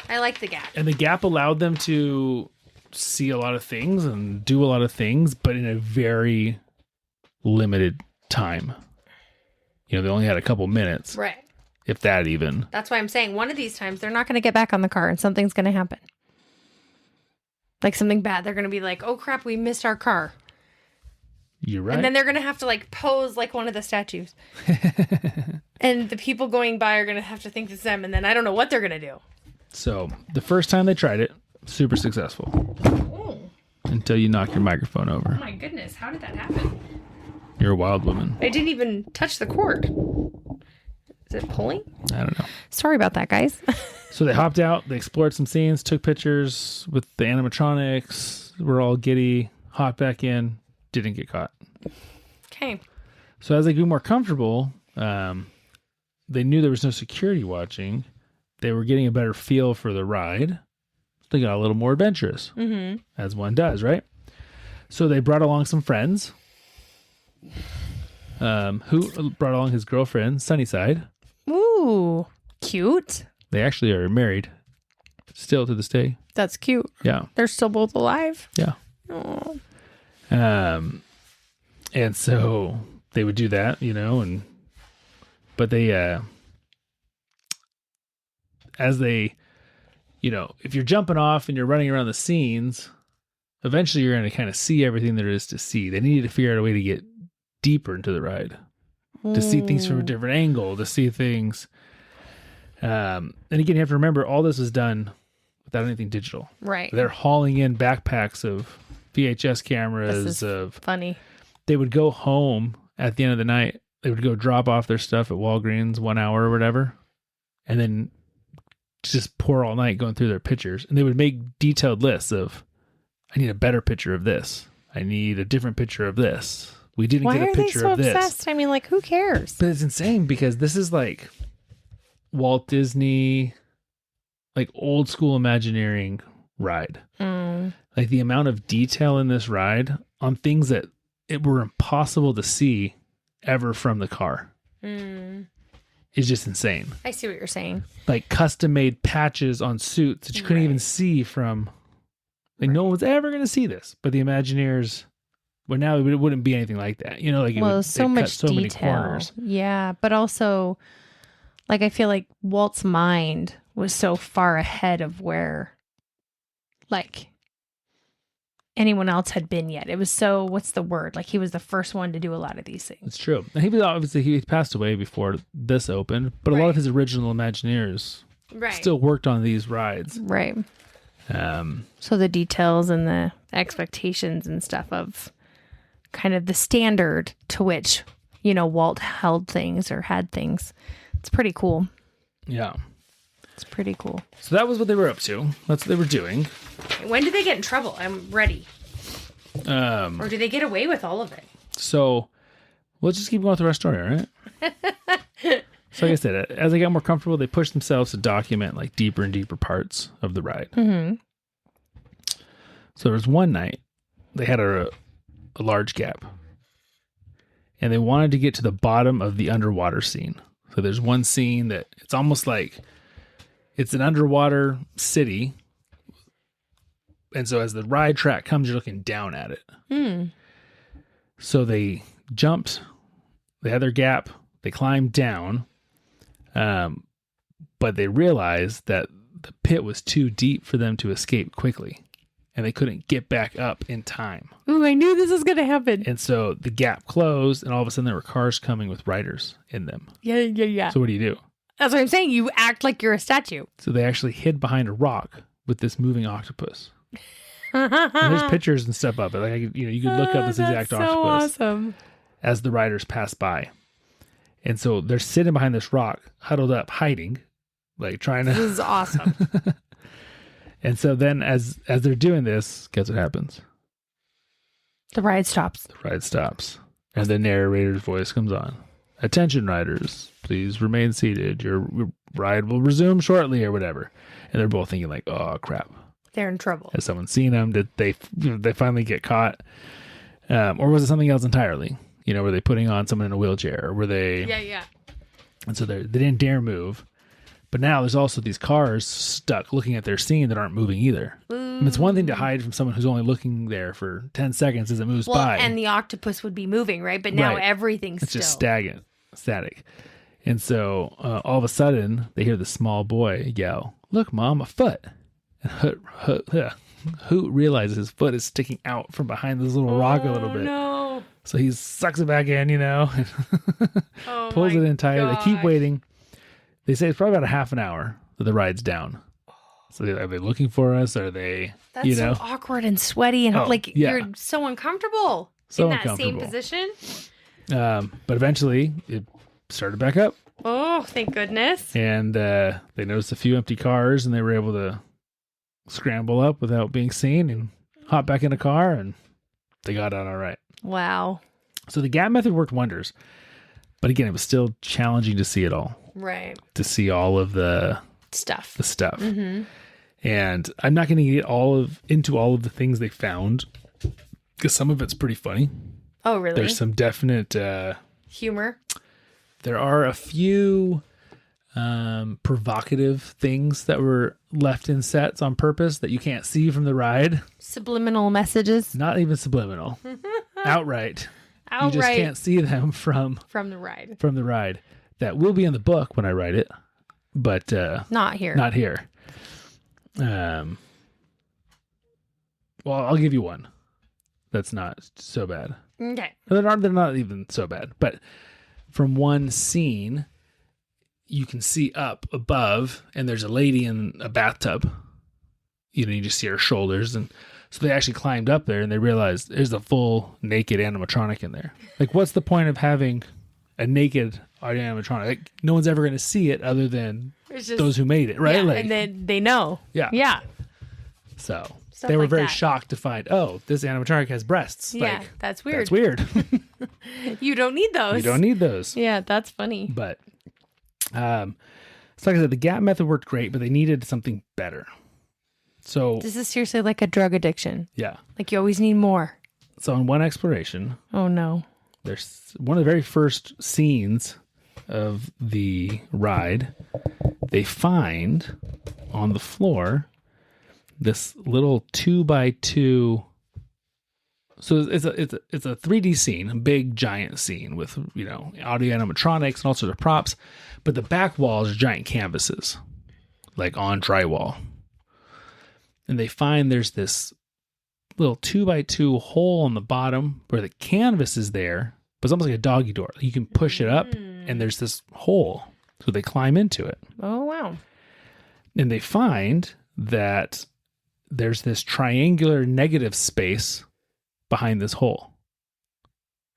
I like the gap. And the gap allowed them to see a lot of things and do a lot of things, but in a very limited time. You know, they only had a couple minutes. Right. If that even. That's why I'm saying one of these times they're not going to get back on the car and something's going to happen. Like something bad. They're going to be like, oh crap, we missed our car. You're right. And then they're going to have to like pose like one of the statues. And the people going by are going to have to think it's them. And then I don't know what they're going to do. So the first time they tried it, super successful. Oh. Until you knock your microphone over. Oh my goodness. How did that happen? You're a wild woman. I didn't even touch the cord. Is it pulling? I don't know. Sorry about that, guys. So they hopped out, they explored some scenes, took pictures with the animatronics, were all giddy, hopped back in, didn't get caught. Okay. So as they grew more comfortable, they knew there was no security watching. They were getting a better feel for the ride. They got a little more adventurous, as one does, right? So they brought along some friends. Who brought along his girlfriend, Sunnyside. Ooh, cute. They actually are married still to this day. That's cute. Yeah. They're still both alive. Yeah. Oh. And so they would do that, you know, but they, as they, you know, if you're jumping off and you're running around the scenes, eventually you're going to kind of see everything there is to see. They needed to figure out a way to get deeper into the ride, to see things from a different angle, to see things. And again, you have to remember all this is done without anything digital. Right. They're hauling in backpacks of VHS cameras. This is funny. They would go home at the end of the night. They would go drop off their stuff at Walgreens 1 hour or whatever, and then just pour all night going through their pictures. And they would make detailed lists of, I need a better picture of this. I need a different picture of this. We didn't get a picture of this. Why are they so obsessed? I mean, like, who cares? But it's insane because this is like Walt Disney, like old school Imagineering ride. Like the amount of detail in this ride on things that it were impossible to see ever from the car is just insane. I see what you're saying. Like custom made patches on suits that you couldn't even see from. Like no one's ever going to see this, but the Imagineers. Well, now it wouldn't be anything like that, you know. Like so much detail. Many corners. Yeah, but also, like I feel like Walt's mind was so far ahead of where, like, anyone else had been yet. It was so, what's the word? Like he was the first one to do a lot of these things. It's true. And he passed away before this opened, but a lot of his original Imagineers still worked on these rides. Right. So the details and the expectations and stuff of kind of the standard to which, you know, Walt held things or had things. It's pretty cool. Yeah. It's pretty cool. So that was what they were up to. That's what they were doing. When did they get in trouble? I'm ready. Or do they get away with all of it? So let's just keep going through our story, all right? So like I said, as they got more comfortable, they pushed themselves to document like deeper and deeper parts of the ride. So there was one night they had a large gap and they wanted to get to the bottom of the underwater scene. So there's one scene that it's almost like it's an underwater city And so as the ride track comes, you're looking down at it. Hmm. So they jumped, they had their gap, they climbed down, but they realized that the pit was too deep for them to escape quickly, and they couldn't get back up in time. Ooh, I knew this was going to happen. And so the gap closed, and all of a sudden there were cars coming with riders in them. Yeah. So what do? That's what I'm saying. You act like you're a statue. So they actually hid behind a rock with this moving octopus. And there's pictures and stuff up. Like, you could look up this exact That's octopus so awesome. as the riders pass by. And so they're sitting behind this rock, huddled up, hiding, like trying to. This is awesome. And so then as they're doing this, guess what happens? The ride stops. The ride stops. And the narrator's voice comes on. Attention, riders, please remain seated. Your ride will resume shortly, or whatever. And they're both thinking like, oh, crap. They're in trouble. Has someone seen them? Did they finally get caught? Or was it something else entirely? Were they putting on someone in a wheelchair? Or were they... Yeah. And so they didn't dare move. But now there's also these cars stuck looking at their scene that aren't moving either. I mean, it's one thing to hide from someone who's only looking there for 10 seconds as it moves by. And the octopus would be moving, right? But now everything's it's still. Just static. And so all of a sudden, they hear the small boy yell, "Look, Mom, a foot." And Hoot realizes his foot is sticking out from behind this little rock a little bit. No. So he sucks it back in, pulls it in tight. Gosh. They keep waiting. They say it's probably about a half an hour that the ride's down. So are they looking for us? Are they, That's so awkward and sweaty and you're so uncomfortable in that same position. But eventually it started back up. Oh, thank goodness. And they noticed a few empty cars, and they were able to scramble up without being seen and hop back in a car, and they got out all right. Wow. So the gap method worked wonders. But again, it was still challenging to see it all. Right. To see all of the stuff. Mm-hmm. And I'm not going to get into all of the things they found, because some of it's pretty funny. Oh, really? There's some definite humor. There are a few provocative things that were left in sets on purpose that you can't see from the ride. Subliminal messages. Not even subliminal. Outright. You just can't see them from the ride. From the ride. That will be in the book when I write it, but not here. Not here. Well, I'll give you one that's not so bad. Okay. They're not even so bad, but from one scene, you can see up above, and there's a lady in a bathtub. You just see her shoulders, and so they actually climbed up there, and they realized there's a full naked animatronic in there. Like, what's the point of having a naked animatronic? Like, no one's ever going to see it other than those who made it, right? Yeah, like, and then they know. Yeah. So stuff they were very shocked to find, this animatronic has breasts. Yeah, that's weird. That's weird. You don't need those. Yeah, that's funny. But, so like I said, the gap method worked great, but they needed something better. So this is seriously like a drug addiction. Yeah. Like you always need more. So in one exploration. Oh, no. There's one of the very first scenes of the ride. They find on the floor this little 2x2. So it's a 3D scene, a big giant scene with audio animatronics and all sorts of props, but the back walls are giant canvases, like on drywall. And they find there's this little 2x2 hole on the bottom where the canvas is there, but it's almost like a doggy door. You can push it up, and there's this hole, so they climb into it. Oh, wow. And they find that there's this triangular negative space behind this hole.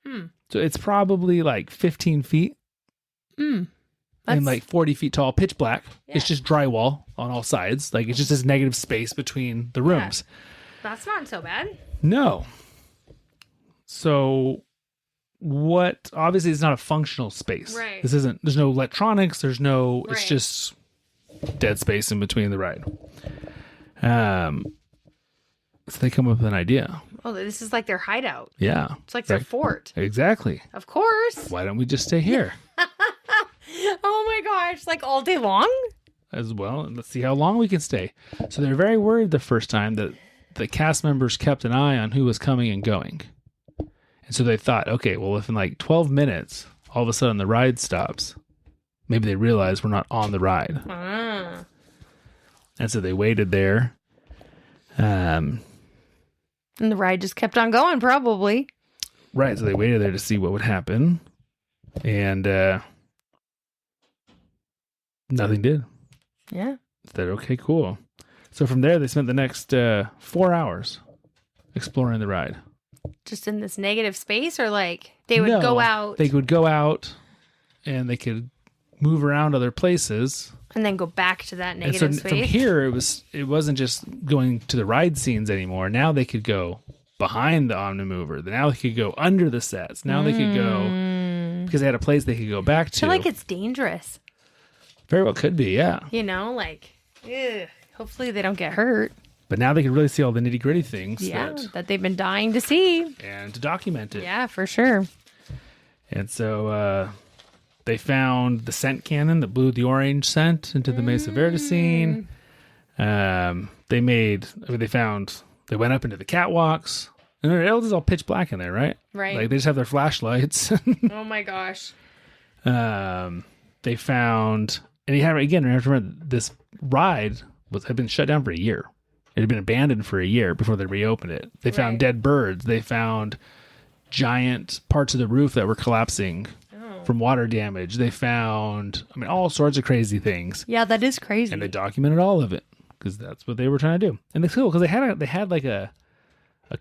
So it's probably like 15 feet and like 40 feet tall, pitch black. Yeah. It's just drywall on all sides. Like, it's just this negative space between the rooms. Yeah. That's not so bad. No. So obviously it's not a functional space. Right. There's no electronics. It's just dead space in between the ride. So they come up with an idea. Oh, this is like their hideout. Yeah. It's like their fort. Exactly. Of course. Why don't we just stay here? Oh my gosh, like all day long? As well, and let's see how long we can stay. So they're very worried the first time that the cast members kept an eye on who was coming and going. And so they thought, okay, well, if in like 12 minutes, all of a sudden the ride stops, maybe they realize we're not on the ride. And so they waited there. And the ride just kept on going, probably. Right. So they waited there to see what would happen. And nothing did. Yeah. Said, okay, cool. So from there, they spent the next 4 hours exploring the ride. Just in this negative space, or like they would go out? They would go out and they could move around other places. And then go back to that negative space. From here, it wasn't just going to the ride scenes anymore. Now they could go behind the Omnimover. Now they could go under the sets. Now they could go, because they had a place they could go back to. I feel like it's dangerous. Very well could be, yeah. You know, like, ugh, hopefully they don't get hurt. But now they can really see all the nitty gritty things. Yeah, that they've been dying to see. And to document it. Yeah, for sure. And so they found the scent cannon that blew the orange scent into the Mesa Verde scene. They went up into the catwalks. And it was all pitch black in there, right? Right. Like they just have their flashlights. Oh my gosh. They found, and you have to remember, this ride had been shut down for a year. It had been abandoned for a year before they reopened it. They found dead birds. They found giant parts of the roof that were collapsing from water damage. They found, all sorts of crazy things. Yeah, that is crazy. And they documented all of it because that's what they were trying to do. And it's cool because they had like a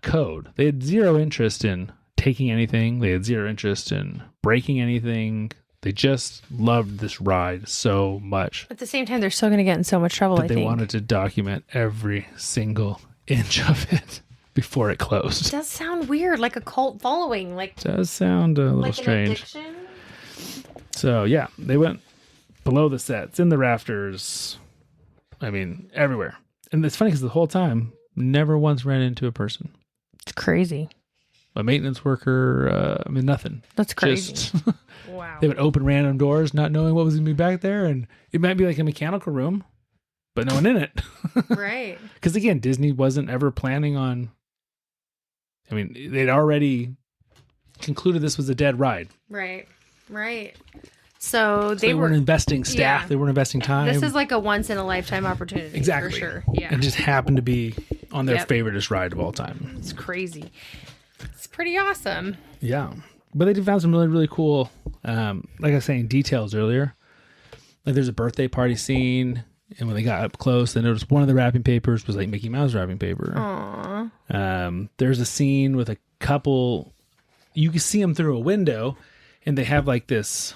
code. They had zero interest in taking anything. They had zero interest in breaking anything. They just loved this ride so much. At the same time, they're still going to get in so much trouble, I think. They wanted to document every single inch of it before it closed. It does sound weird, like a cult following. Like, it does sound a little strange. An addiction? So, yeah, they went below the sets, in the rafters. Everywhere. And it's funny because the whole time, never once ran into a person. It's crazy. A maintenance worker, nothing. That's crazy. Just wow. They would open random doors, not knowing what was going to be back there. And it might be like a mechanical room, but no one in it. Right. Because again, Disney wasn't ever planning on, they'd already concluded this was a dead ride. Right. So they weren't investing staff. Yeah. They weren't investing time. This is like a once in a lifetime opportunity. Exactly. For sure. Yeah. It just happened to be on their favoriteest ride of all time. It's crazy. It's pretty awesome. Yeah. But they found some really, really cool, like I was saying, details earlier. Like there's a birthday party scene, and when they got up close, they noticed one of the wrapping papers was like Mickey Mouse wrapping paper. Aww. There's a scene with a couple, you can see them through a window, and they have like this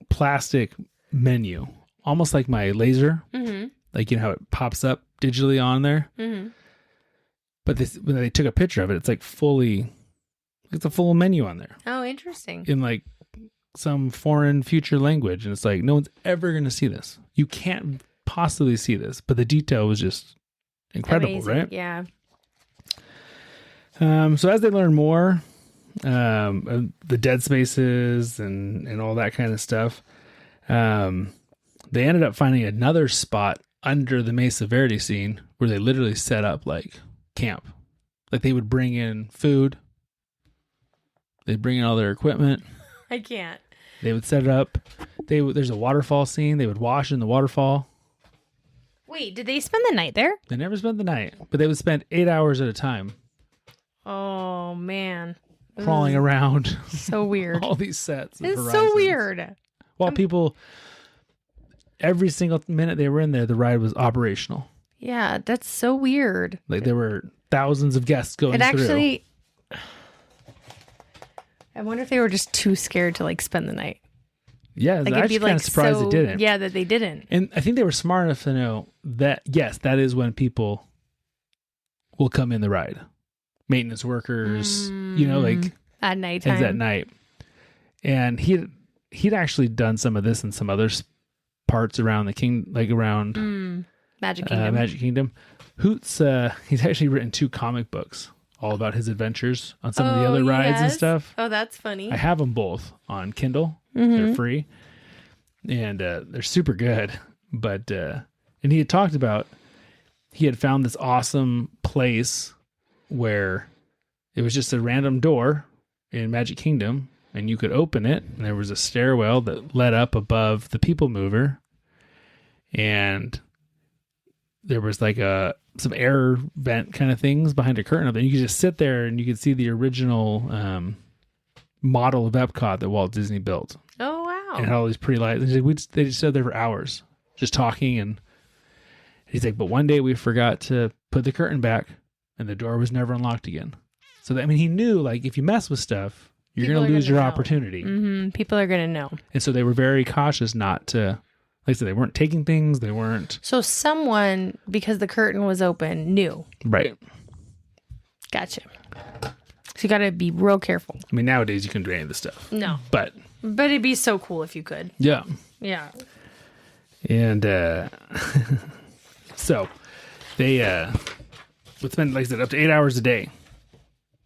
plastic menu, almost like my laser. Mm-hmm. Like, how it pops up digitally on there. Mm-hmm. But when they took a picture of it, it's like it's a full menu on there. Oh, interesting. In like some foreign future language. And it's like, no one's ever going to see this. You can't possibly see this. But the detail was just incredible, amazing. Right? Yeah. So as they learn more, the dead spaces and all that kind of stuff, they ended up finding another spot under the Mesa Verde scene where they literally set up like camp. Like they would bring in food. They'd bring in all their equipment. I can't. They would set it up. There's a waterfall scene. They would wash in the waterfall. Wait, did they spend the night there? They never spent the night, but they would spend 8 hours at a time. Oh, man. Crawling around. So weird. All these sets. It's so weird. While people, every single minute they were in there, the ride was operational. Yeah, that's so weird. Like there were thousands of guests going through. I wonder if they were just too scared to like spend the night. Yeah, like, I was kind of surprised they didn't. Yeah, that they didn't. And I think they were smart enough to know that, yes, that is when people will come in the ride. Maintenance workers, like at nighttime. at night. And he'd actually done some of this in some other parts around the king, like around Magic Kingdom. Magic Kingdom. Hoot's he's actually written 2 comic books all about his adventures on some of the other rides and stuff. Oh, that's funny. I have them both on Kindle. They're free, and they're super good. But and he had talked about he had found this awesome place where it was just a random door in Magic Kingdom, and you could open it, and there was a stairwell that led up above the People Mover, and there was like some air vent kind of things behind a curtain, and you could just sit there and you could see the original model of Epcot that Walt Disney built. Oh, wow. And it had all these pretty lights. And they just stood there for hours just talking, and he's like, but one day we forgot to put the curtain back, and the door was never unlocked again. So, he knew, like, if you mess with stuff, you're going to lose your opportunity. Mm-hmm. People are going to know. And so they were very cautious not to, like I said, they weren't taking things. They weren't. So someone, because the curtain was open, knew. Right. Gotcha. So you got to be real careful. Nowadays you can do any of this stuff. No. But it'd be so cool if you could. Yeah. Yeah. And so they would spend, like I said, up to 8 hours a day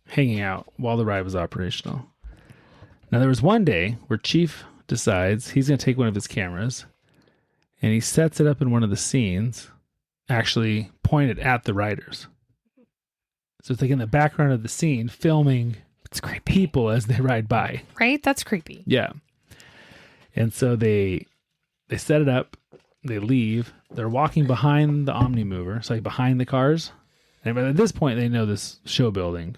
hanging out while the ride was operational. Now, there was one day where Chief decides he's going to take one of his cameras and he sets it up in one of the scenes, actually pointed at the riders. So it's like in the background of the scene, filming people as they ride by. Right? That's creepy. Yeah. And so they set it up, they leave, they're walking behind the Omni Mover, so like behind the cars. And at this point, they know this show building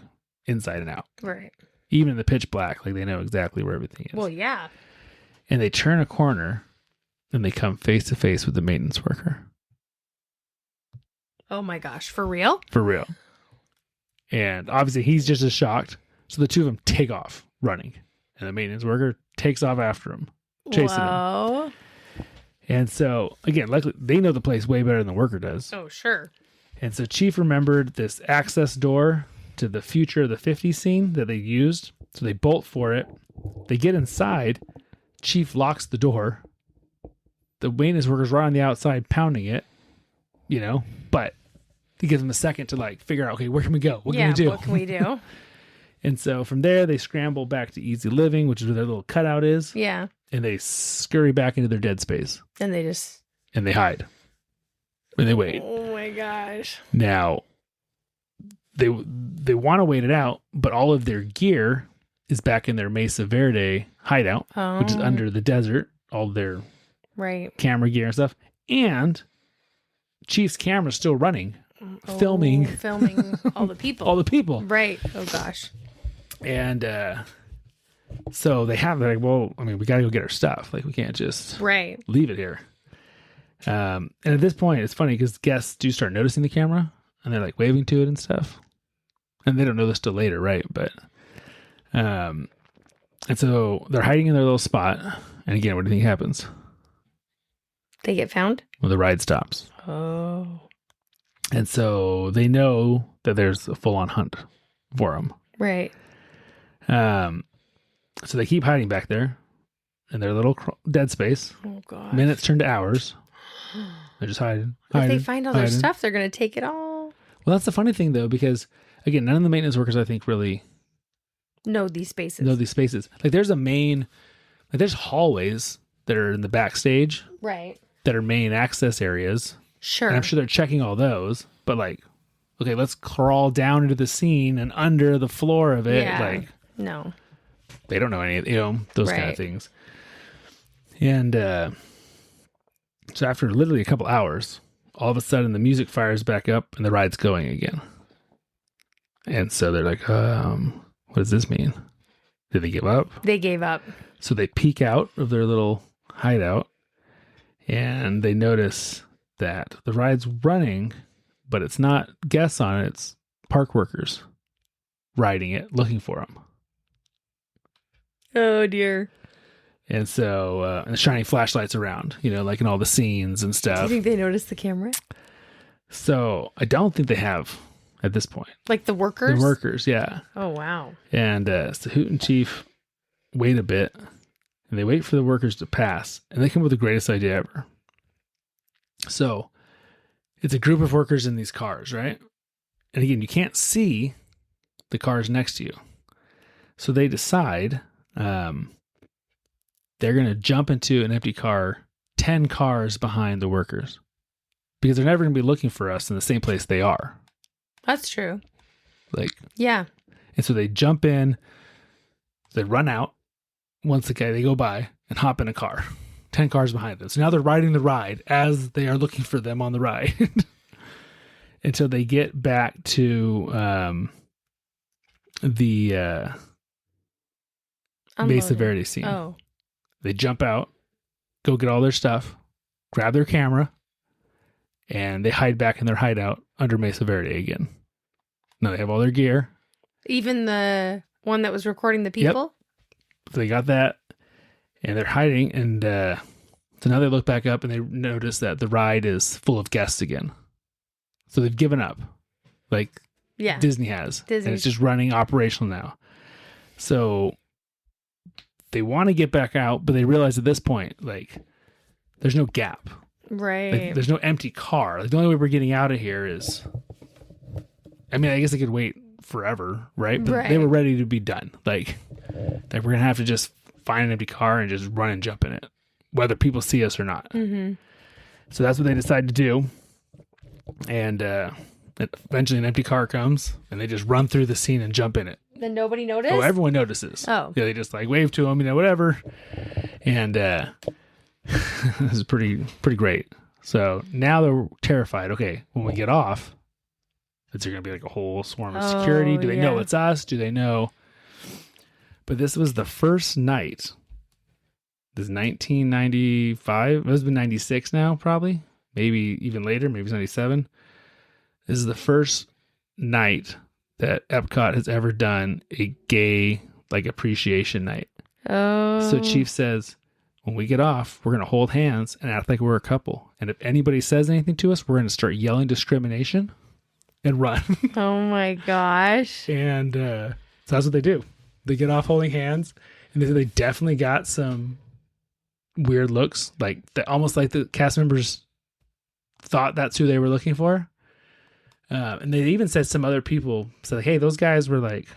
inside and out. Right. Even in the pitch black, like they know exactly where everything is. Well, yeah. And they turn a corner and they come face to face with the maintenance worker. Oh my gosh. For real? For real. And obviously he's just as shocked. So the two of them take off running. And the maintenance worker takes off after him, chasing him. And so, again, luckily, they know the place way better than the worker does. Oh, sure. And so Chief remembered this access door to the Future of the 50s scene that they used. So they bolt for it. They get inside. Chief locks the door. The maintenance worker's right on the outside pounding it, but he gives them a second to like figure out, okay, where can we go? What can we do? What can we do? And so from there, they scramble back to Easy Living, which is where their little cutout is. Yeah. And they scurry back into their dead space. And they hide. And they wait. Oh my gosh. Now, they want to wait it out, but all of their gear is back in their Mesa Verde hideout, which is under the desert. All their camera gear and stuff. And Chief's camera's still running, filming all the people. All the people. Right. Oh gosh. And so they're like, well, we got to go get our stuff. Like, we can't just leave it here. And at this point, it's funny because guests do start noticing the camera and they're like waving to it and stuff. And they don't know this till later, right? But, and so they're hiding in their little spot. And again, what do you think happens? They get found? Well, the ride stops. Oh. And so they know that there's a full-on hunt for them. Right. So they keep hiding back there in their little dead space. Oh, God. Minutes turn to hours. They're just hiding. If they find all their stuff, they're going to take it all. Well, that's the funny thing, though, because, again, none of the maintenance workers, I think, really know these spaces. Like, there's hallways that are in the backstage. Right. That are main access areas. Sure. And I'm sure they're checking all those. But, like, okay, let's crawl down into the scene and under the floor of it. Yeah. Like, no. They don't know any of, those kind of things. And so after literally a couple hours, all of a sudden the music fires back up and the ride's going again. And so they're like, what does this mean? Did they give up? They gave up. So they peek out of their little hideout and they notice that the ride's running, but it's not guests on it, it's park workers riding it, looking for them. Oh, dear. And so, and shining flashlights around, like in all the scenes and stuff. Do you think they noticed the camera? So, I don't think they have at this point. Like the workers? The workers, yeah. Oh, wow. And so Hoot and Chief wait a bit, and they wait for the workers to pass, and they come up with the greatest idea ever. So, it's a group of workers in these cars, right? And again, you can't see the cars next to you. So they decide they're going to jump into an empty car 10 cars behind the workers. because they're never going to be looking for us in the same place they are. That's true. Like, Yeah. and so they jump in, they run out once they go by and hop in a car, 10 cars behind them. So now they're riding the ride as they are looking for them on the ride until they get back to the Mesa Verde scene. Oh. They jump out, go get all their stuff, grab their camera, and they hide back in their hideout under Mesa Verde again. Now they have all their gear. Even the one that was recording the people? Yep. So they got that, and they're hiding, and so now they look back up, and they notice that the ride is full of guests again. So they've given up, like Disney has. And it's just running operational now. So they want to get back out, but they realize at this point, like, there's no gap. Right. Like, there's no empty car. Like, the only way we're getting out of here is, I mean, I guess they could wait forever, right? But they were ready to be done. Like, that we're going to have to just find an empty car and just run and jump in it, whether people see us or not. Mm-hmm. So that's what they decide to do. And eventually an empty car comes, and they just run through the scene and jump in it. Then nobody noticed? Oh, everyone notices. Oh. Yeah, they just like wave to them, whatever. And this is pretty great. So now they're terrified. Okay, when we get off, is there going to be like a whole swarm of security? Do they know it's us? Do they know? But this was the first night. This is 1995. It must have been 96 now, probably. Maybe even later. Maybe it's 97. This is the first night that Epcot has ever done a gay, like, appreciation night. Oh. So Chief says, when we get off, we're going to hold hands and act like we're a couple. And if anybody says anything to us, we're going to start yelling discrimination and run. Oh my gosh. And so that's what they do. They get off holding hands, and they definitely got some weird looks, like almost like the cast members thought that's who they were looking for. And they even said some other people said, hey, those guys were like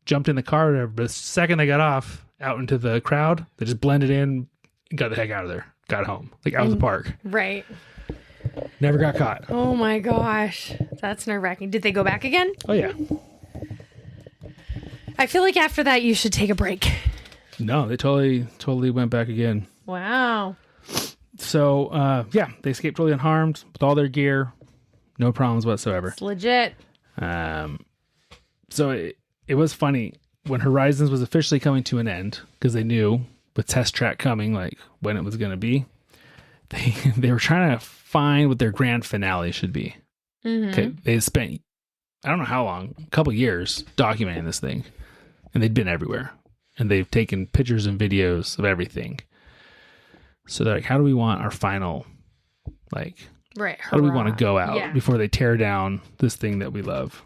jumped in the car or whatever, but the second they got off out into the crowd, they just blended in and got the heck out of there, got home, like out of the park. Right. Never got caught. Oh my gosh. That's nerve-wracking. Did they go back again? Oh, yeah. I feel like after that, you should take a break. No, they totally went back again. Wow. So, they escaped totally unharmed with all their gear. No problems whatsoever. It's legit. So it was funny when Horizons was officially coming to an end, because they knew with Test Track coming, like when it was going to be, they were trying to find what their grand finale should be. Mm-hmm. Okay, they spent, I don't know how long, a couple years documenting this thing, and they'd been everywhere, and they've taken pictures and videos of everything. So they're like, how do we want our final, like, right? How do we want to go out before they tear down this thing that we love?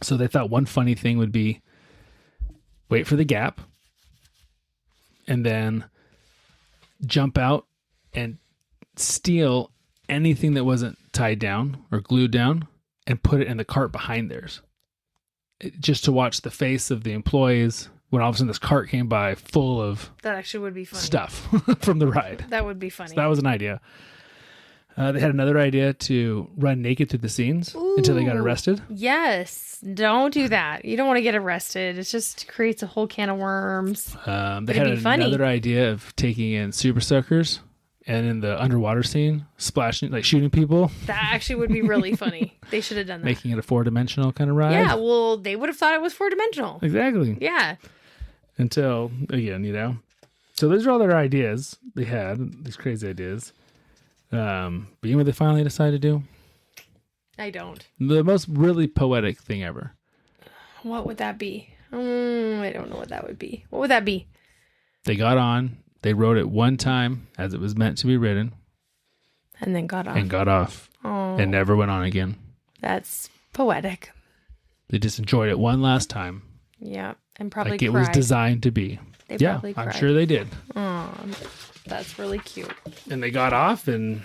So they thought one funny thing would be wait for the gap and then jump out and steal anything that wasn't tied down or glued down and put it in the cart behind theirs, just to watch the face of the employees when all of a sudden this cart came by full of that actually would be funny stuff from the ride. That would be funny. So that was an idea. They had another idea to run naked through the scenes until they got arrested. Yes. Don't do that. You don't want to get arrested. It just creates a whole can of worms. They had another idea of taking in super soakers and in the underwater scene, splashing, like shooting people. That actually would be really funny. They should have done that. Making it a 4-dimensional kind of ride. Yeah, well, they would have thought it was 4-dimensional. Exactly. Yeah. Until, again, So those are all their ideas they had, these crazy ideas. But you know what they finally decided to do? I don't. The most really poetic thing ever. What would that be? I don't know what that would be. What would that be? They got on. They rode it one time as it was meant to be ridden. And then got off. And got off. Oh. And never went on again. That's poetic. They just enjoyed it one last time. Yeah. And probably like cried. it was designed to be. They probably cried. I'm sure they did. Oh, that's really cute. And they got off, and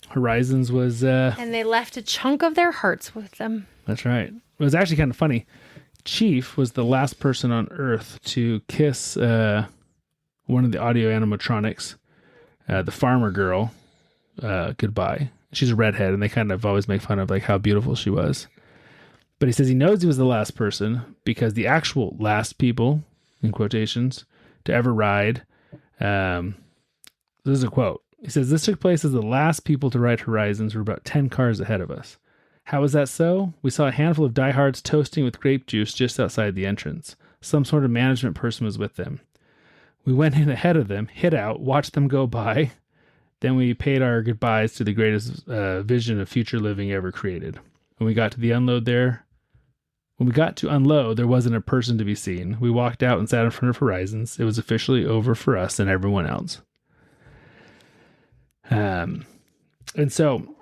Horizons was... and they left a chunk of their hearts with them. That's right. It was actually kind of funny. Chief was the last person on Earth to kiss one of the audio animatronics, the farmer girl, goodbye. she's a redhead, and they kind of always make fun of like how beautiful she was. But he says he knows he was the last person because the actual last people, in quotations, to ever ride. This is a quote. He says, "This took place as the last people to ride Horizons were about 10 cars ahead of us. How was that so? We saw a handful of diehards toasting with grape juice just outside the entrance. Some sort of management person was with them. We went in ahead of them, hid out, watched them go by. Then we paid our goodbyes to the greatest vision of future living ever created. When we got to unload, there wasn't a person to be seen. We walked out and sat in front of Horizons. It was officially over for us and everyone else." And so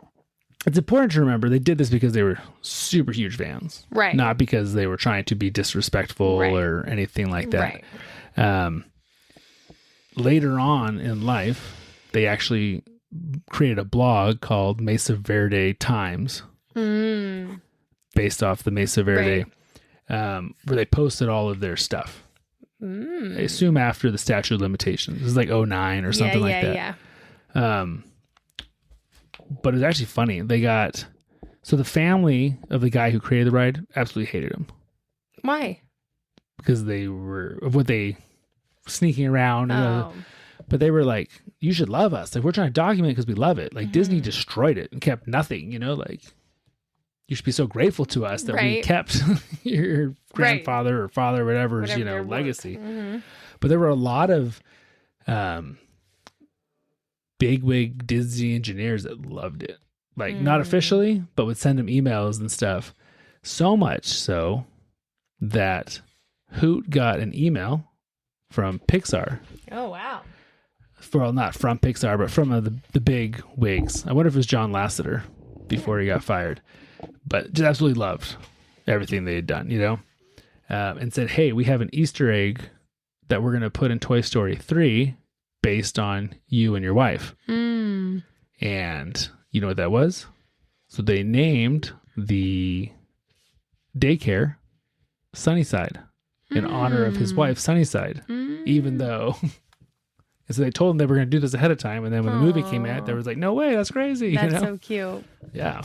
it's important to remember they did this because they were super huge fans. Right. Not because they were trying to be disrespectful or anything like that. Right. Later on in life, they actually created a blog called Mesa Verde Times. Based off the Mesa Verde, where they posted all of their stuff. I assume after the statute of limitations. This is like 2009 or something like that. Yeah. But it's actually funny. So the family of the guy who created the ride absolutely hated him. Why? Because they were sneaking around. But they were like, "You should love us. Like, we're trying to document it because we love it. Like, Disney destroyed it and kept nothing, like, you should be so grateful to us that we kept your grandfather or father, whatever's, legacy." But there were a lot of bigwig Disney engineers that loved it. Like, not officially, but would send them emails and stuff. So much so that Hoot got an email from Pixar. Oh, wow. Well, not from Pixar, but from the big wigs. I wonder if it was John Lasseter before he got fired. But just absolutely loved everything they had done, and said, "Hey, we have an Easter egg that we're going to put in Toy Story 3 based on you and your wife." And you know what that was? So they named the daycare Sunnyside in honor of his wife, Sunnyside, even though... And so they told them they were going to do this ahead of time. And then when the movie came out, they was like, "No way, that's crazy." That's so cute. Yeah.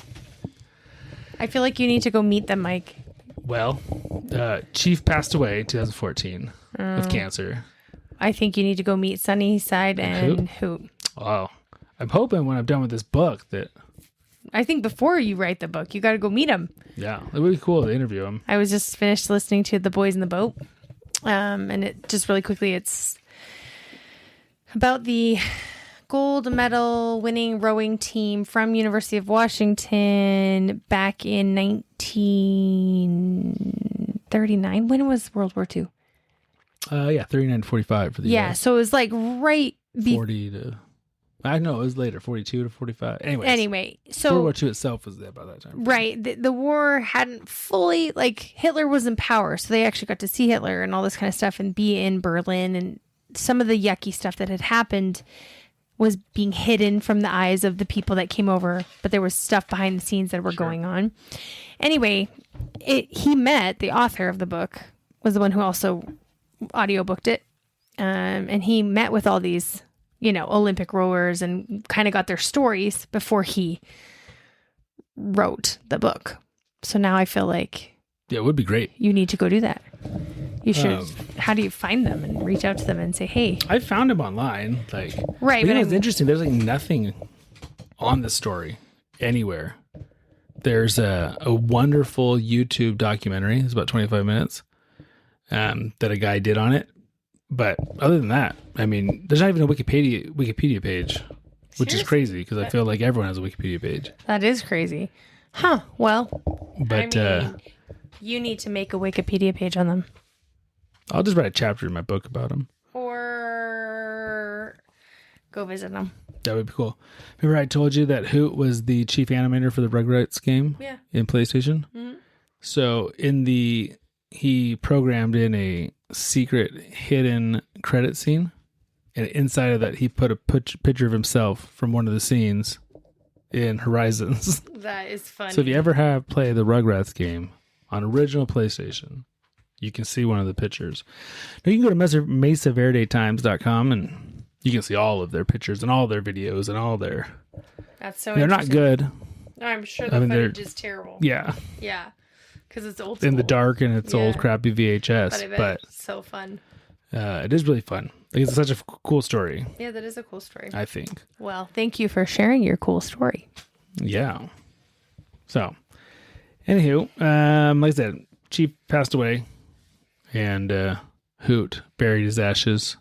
I feel like you need to go meet them, Mike. Well, Chief passed away in 2014 of cancer. I think you need to go meet Sunnyside and Hoot. Oh, I'm hoping when I'm done with this book that... I think before you write the book, you got to go meet them. Yeah, it would be cool to interview them. I was just finished listening to The Boys in the Boat. And it just really quickly, it's about the gold medal winning rowing team from University of Washington back in 1939. When was World War II? 39 to 45 for the US. So it was like 40 to... I know, it was later, 42 to 45. Anyway, so... World War II itself was there by that time. Right. The war hadn't fully... Like, Hitler was in power, so they actually got to see Hitler and all this kind of stuff and be in Berlin, and some of the yucky stuff that had happened was being hidden from the eyes of the people that came over, but there was stuff behind the scenes that were going on. Anyway, he met the author of the book, was the one who also audiobooked it, and he met with all these, Olympic rowers and kind of got their stories before he wrote the book. So now I feel like... Yeah, it would be great. You need to go do that. You should. How do you find them and reach out to them and say, "Hey"? I found them online. Right, but it's interesting. There's nothing on the story anywhere. There's a wonderful YouTube documentary. It's about 25 minutes that a guy did on it. But other than that, there's not even a Wikipedia page, which is crazy because I feel like everyone has a Wikipedia page. That is crazy, huh? Well, but you need to make a Wikipedia page on them. I'll just write a chapter in my book about them. Or go visit them. That would be cool. Remember I told you that Hoot was the chief animator for the Rugrats game in PlayStation? Mm-hmm. So he programmed in a secret hidden credit scene. And inside of that, he put a picture of himself from one of the scenes in Horizons. That is funny. So if you ever play the Rugrats game on original PlayStation, you can see one of the pictures. Now you can go to MesaVerdeTimes.com and You can see all of their pictures and all their videos and all their... That's so They're not interesting. good. I'm sure the footage is terrible. Yeah. Yeah. Because it's old school. In the dark and it's old crappy VHS. But I bet But it's so fun. it is really fun. It's such a cool story. Yeah, that is a cool story. I think. Well, thank you for sharing your cool story. Yeah. So, anywho, like I said, Chief passed away, and Hoot buried his ashes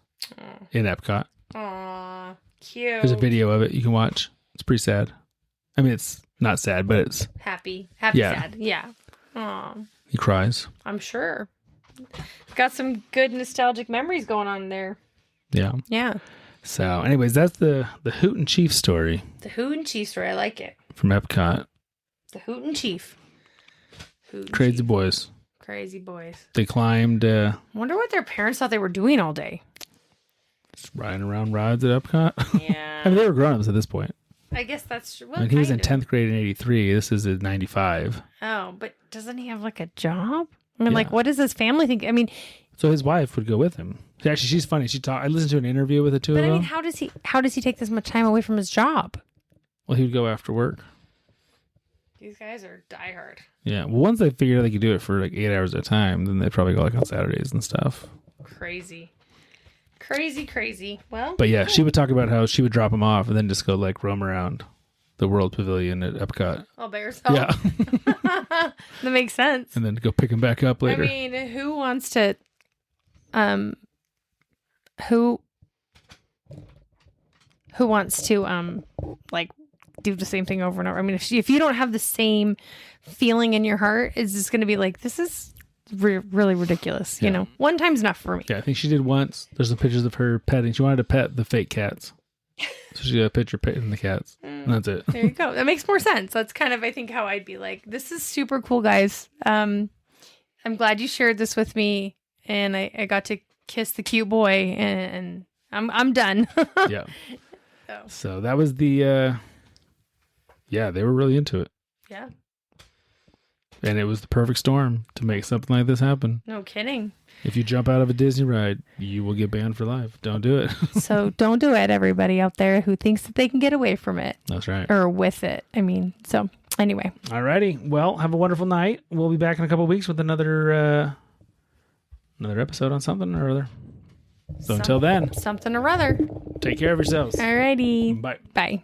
in Epcot. Aw, cute. There's a video of it you can watch. It's pretty sad. I mean, it's not sad, but it's... Happy, Yeah. sad. Yeah. Aw, He cries. I'm sure. Got some good nostalgic memories going on there. Yeah. Yeah. So, anyways, that's the Hoot and Chief story The Hoot and Chief story. I like it. from Epcot. The Hoot and Chief. Hoot and Crazy Chief. boys. Crazy boys. They climbed... Wonder what their parents thought they were doing all day. just riding around rides at Epcot. Yeah. I mean, they were grown-ups at this point. I guess that's true. Well, I mean, he was in kind 10th grade in 83. This is in 95. of. Oh, but doesn't he have like a job? I mean, Yeah. like, what does his family think? I mean, So his wife would go with him. Actually, she's funny. I listened to an interview with the two but of I them. mean, how does he take this much time away from his job? Well, he would go after work. These guys are diehard. Yeah. Well, once they figured out they could do it for like 8 hours at a time, then they'd probably go like on Saturdays and stuff. Crazy. Crazy. Well, But yeah, she would talk about how she would drop him off and then just go like roam around the World Pavilion at Epcot. all by yourself. Yeah. That makes sense. And then go pick him back up later. I mean, who wants to, who wants to, like, do the same thing over and over? I mean, if you don't have the same feeling in your heart, it's just going to be like, this is really ridiculous. You Yeah. know, one time's enough for me. Yeah, I think she did once. There's some pictures of her petting. She wanted to pet the fake cats. So she got a picture petting the cats. And that's it. There you go. That makes more sense. That's kind of, I think, how I'd be like, this is super cool, guys. I'm glad you shared this with me, and I got to kiss the cute boy, and I'm done. Yeah. So. So that was the, yeah, they were really into it. Yeah. And it was the perfect storm to make something like this happen. No kidding. If you jump out of a Disney ride, you will get banned for life. Don't do it. So don't do it, everybody out there who thinks that they can get away from it That's right. or with it. I mean, so anyway. Alrighty. Well, have a wonderful night. We'll be back in a couple of weeks with another episode on something or other. So until then, Something or other. take care of yourselves. Alrighty. Bye. Bye.